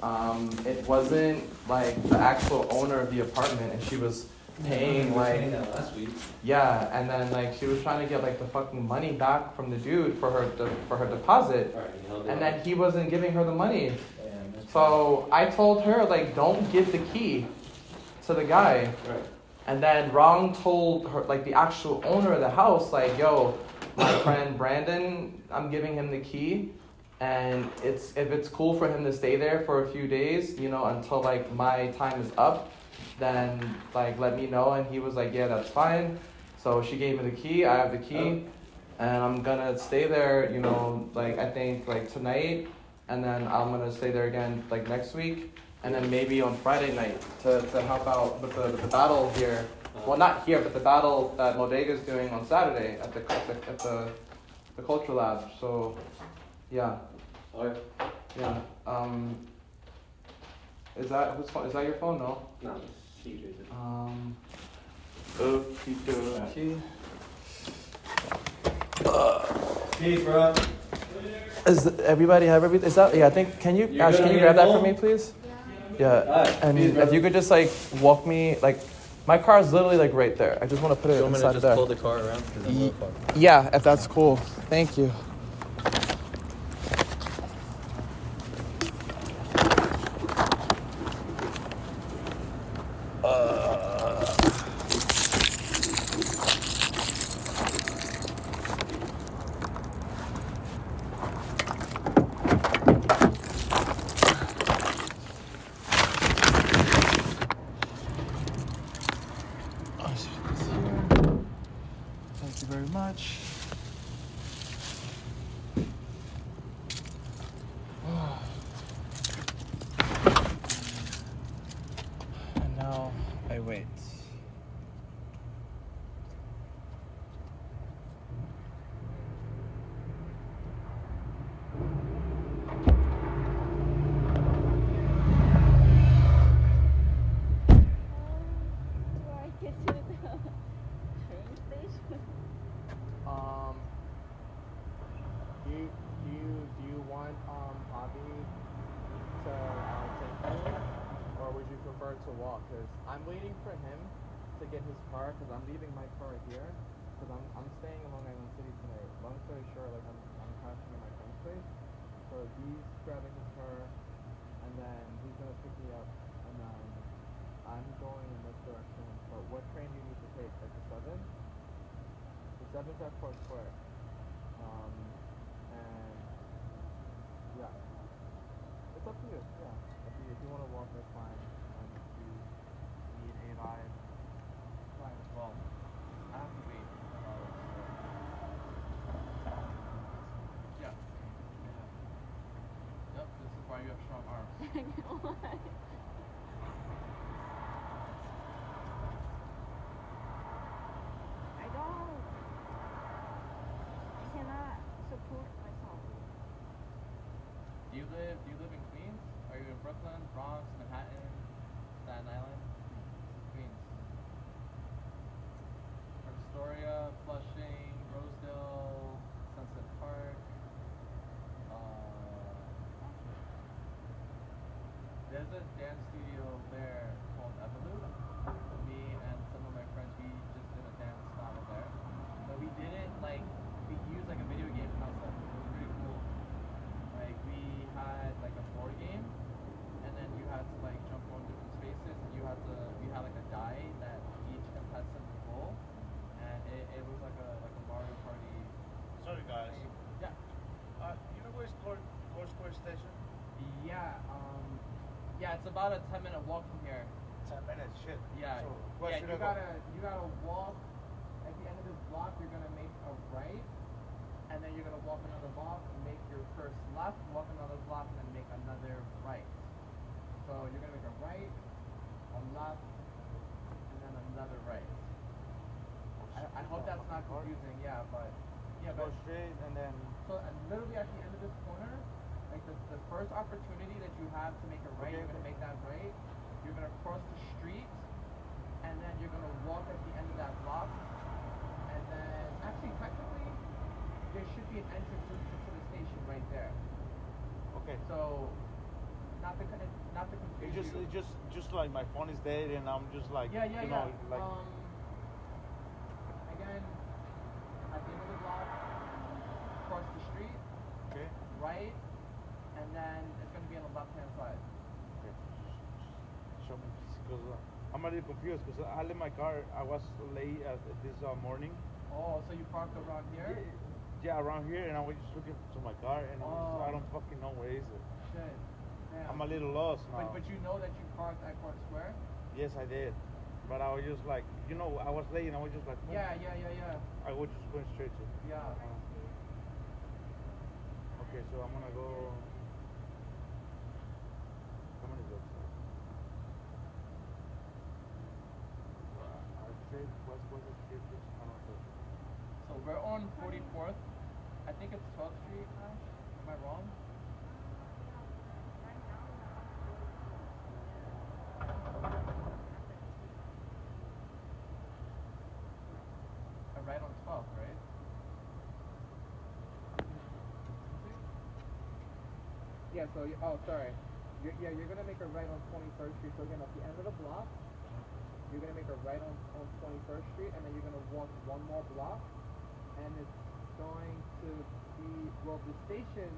it wasn't like the actual owner of the apartment, and she was paying like, that last week. yeah, and then like she was trying to get like the fucking money back from the dude for her deposit, and then he wasn't giving her the money. So I told her, like, don't give the key to the guy. Right. And then Rong told her, like, the actual owner of the house, like, yo, my friend Brandon, I'm giving him the key, and if it's cool for him to stay there for a few days, you know, until like my time is up, then like let me know. And he was like, yeah, that's fine. So she gave me the key. I have the key, and I'm gonna stay there, you know, like I think like tonight, and then I'm gonna stay there again like next week, and then maybe on Friday night to help out with the battle here. Well, not here, but the battle that Modega is doing on Saturday at the cultural lab. So, yeah. Okay. Yeah. Is that whose phone? Is that your phone? No. No, it's CJ's. Okie dokie. Peace, bro. Is everybody have everything? Is that, yeah, I think, can you, Ash, can you grab that for me, please? Yeah. Alright, And peace, if brother. you could just like walk me, like, my car is literally like right there. I just want to put it You want me to inside just there. pull the car around? 'Cause I'm a little fucked. Yeah, if that's cool. Thank you. Thank you very much. And now I wait. Do I get to the train station? Do you want Bobby to take you, or would you prefer to walk? Because I'm waiting for him to get his car, because I'm leaving my car here, because I'm staying in Long Island City tonight. Long story short, like I'm crashing at my friend's place, so he's grabbing his car, and then he's gonna pick me up, and then I'm going in this direction. But what train do you need to take? Like the 7? The 7's at Fort Square. And yeah, it's up to you. Yeah, if you want to walk, that's fine. And if you need a ride, fine as well. I have to wait. Yeah. Yep. This is why you have strong arms. I don't. I cannot support myself. Do you live in Queens? Are you in Brooklyn, Bronx, Manhattan, Staten Island? Queens. Astoria, Flushing, Rosedale, Sunset Park. There's a dance studio there called Evolute. Me and some of my friends, we just did a dance battle there. But we didn't we used like a video game concept. It was pretty cool. Like we had like a board game, and then you had to like jump on different spaces, and we had like a die that each contestant would roll, and it was like a Mario Party. Sorry guys. Yeah. You know where's Court Square Station? Yeah. Yeah, it's about a 10-minute walk from here. 10 minutes, shit. Yeah. So, where should you I go? you gotta walk. At the end of this block, you're gonna make a right, and then you're gonna walk another block, make your first left, walk another block, and then make another right. So you're gonna make a right, a left, and then another right. I hope that's not confusing. Yeah, but Yeah, go but straight and then. so literally at the end of this corner, like the first opportunity that you have to make a right, you're gonna make that right. You're gonna cross the street, and then you're gonna walk at the end of that block, and then actually technically there should be an entrance to the station right there. Okay. So not to confuse you. It's just like my phone is dead and I'm just like Yeah. you know like. Again, at the end of the block, cross the street, Okay. right, and then it's gonna be on the left-hand side. Okay. Show me because I'm a little confused because I left my car. I was late this morning. Oh, so you parked around here? Yeah, around here, and I was just looking to my car, and I don't fucking know where is it. Shit. Damn. I'm a little lost now. But you know that you parked at Court Square? Yes, I did. But I was just like, you know, I was late and I was just like, oh. Yeah. I was just going straight to. Yeah. Okay, so I'm gonna go. How many blocks? I'd say what's the street? I don't know. So we're on 44th. I think it's 12th Street now. Am I wrong? Right on 12th, right? Yeah, so, sorry. You're going to make a right on 21st Street. So again, at the end of the block, you're going to make a right on 21st Street, and then you're going to walk one more block, and it's going to be, well, the station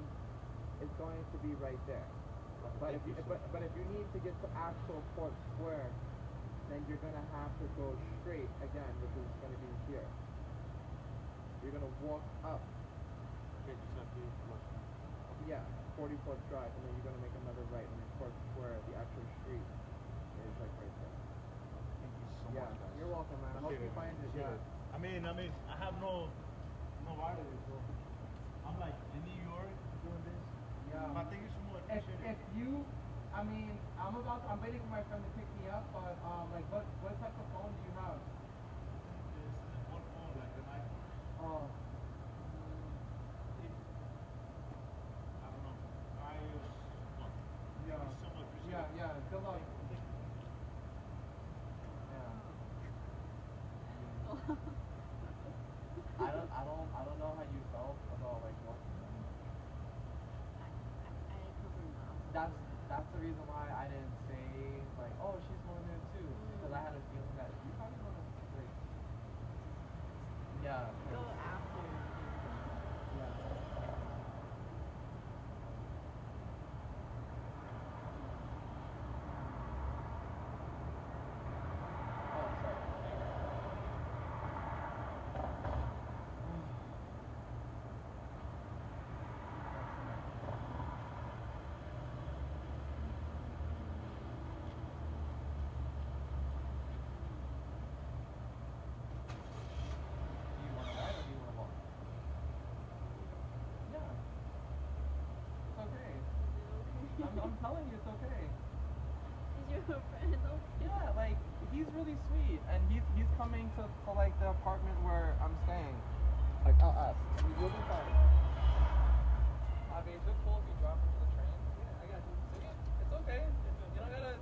is going to be right there. But if you need to get to actual Court Square, then you're going to have to go straight again, which is going to be here. You're going to walk up. Okay, just have to. Yeah, 44th Drive, and then you're going to make another right, and then Court Square, the actual street, is like right there. Thank you so Yeah, much, guys. you're welcome, man. I hope you find it. Yeah. I mean, I have no idea, so I'm like in New York doing this. Yeah. But thank you so much. If you, I mean, I'm waiting for my friend to pick me up, but like, what type of phone do you have? It's one phone, like an iPhone. Oh. I don't know. Yeah. Thank you so much. Yeah. Good luck. Yeah. I don't know how you felt about like walking. That's the reason why I didn't say like, oh, she's going there too, because I had a feeling that you probably want to like, yeah. Go after. Yeah. Oh, sorry. I'm telling you, it's okay. Is your friend okay? Yeah, like he's really sweet, and he's coming to like the apartment where I'm staying. Like I'll ask. You'll be fine. I mean, is it cool if you drop him to the train? Yeah, I got you. See? It's okay. You don't gotta.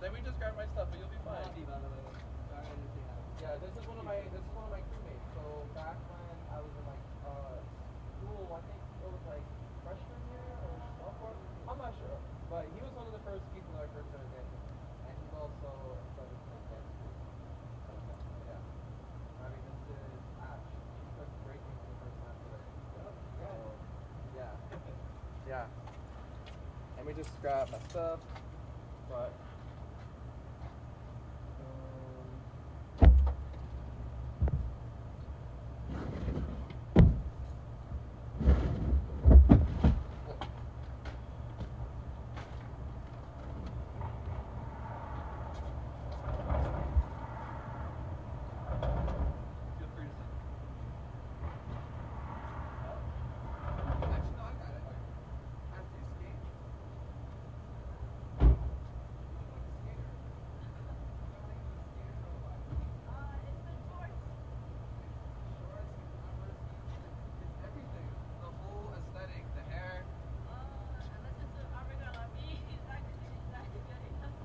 Let me just grab my stuff, but you'll be fine. Yeah, this is one of my crewmates. So back when I was in like school, I think it was like freshman year or sophomore. I'm not sure, but he was one of the first people that I first started dancing, and he's also started playing dance. Yeah. I mean, this is Ash. He started breaking for the first time today. So, yeah. Yeah. Let me just grab my stuff, but.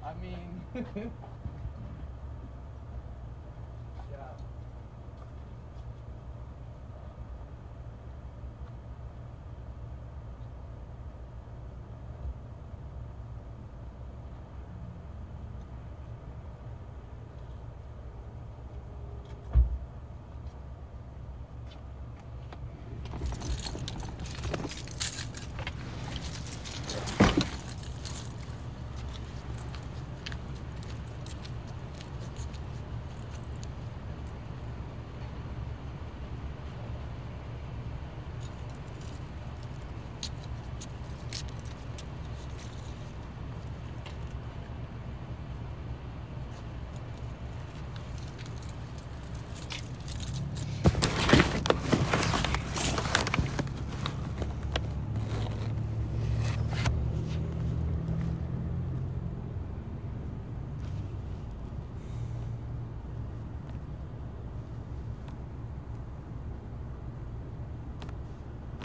I mean,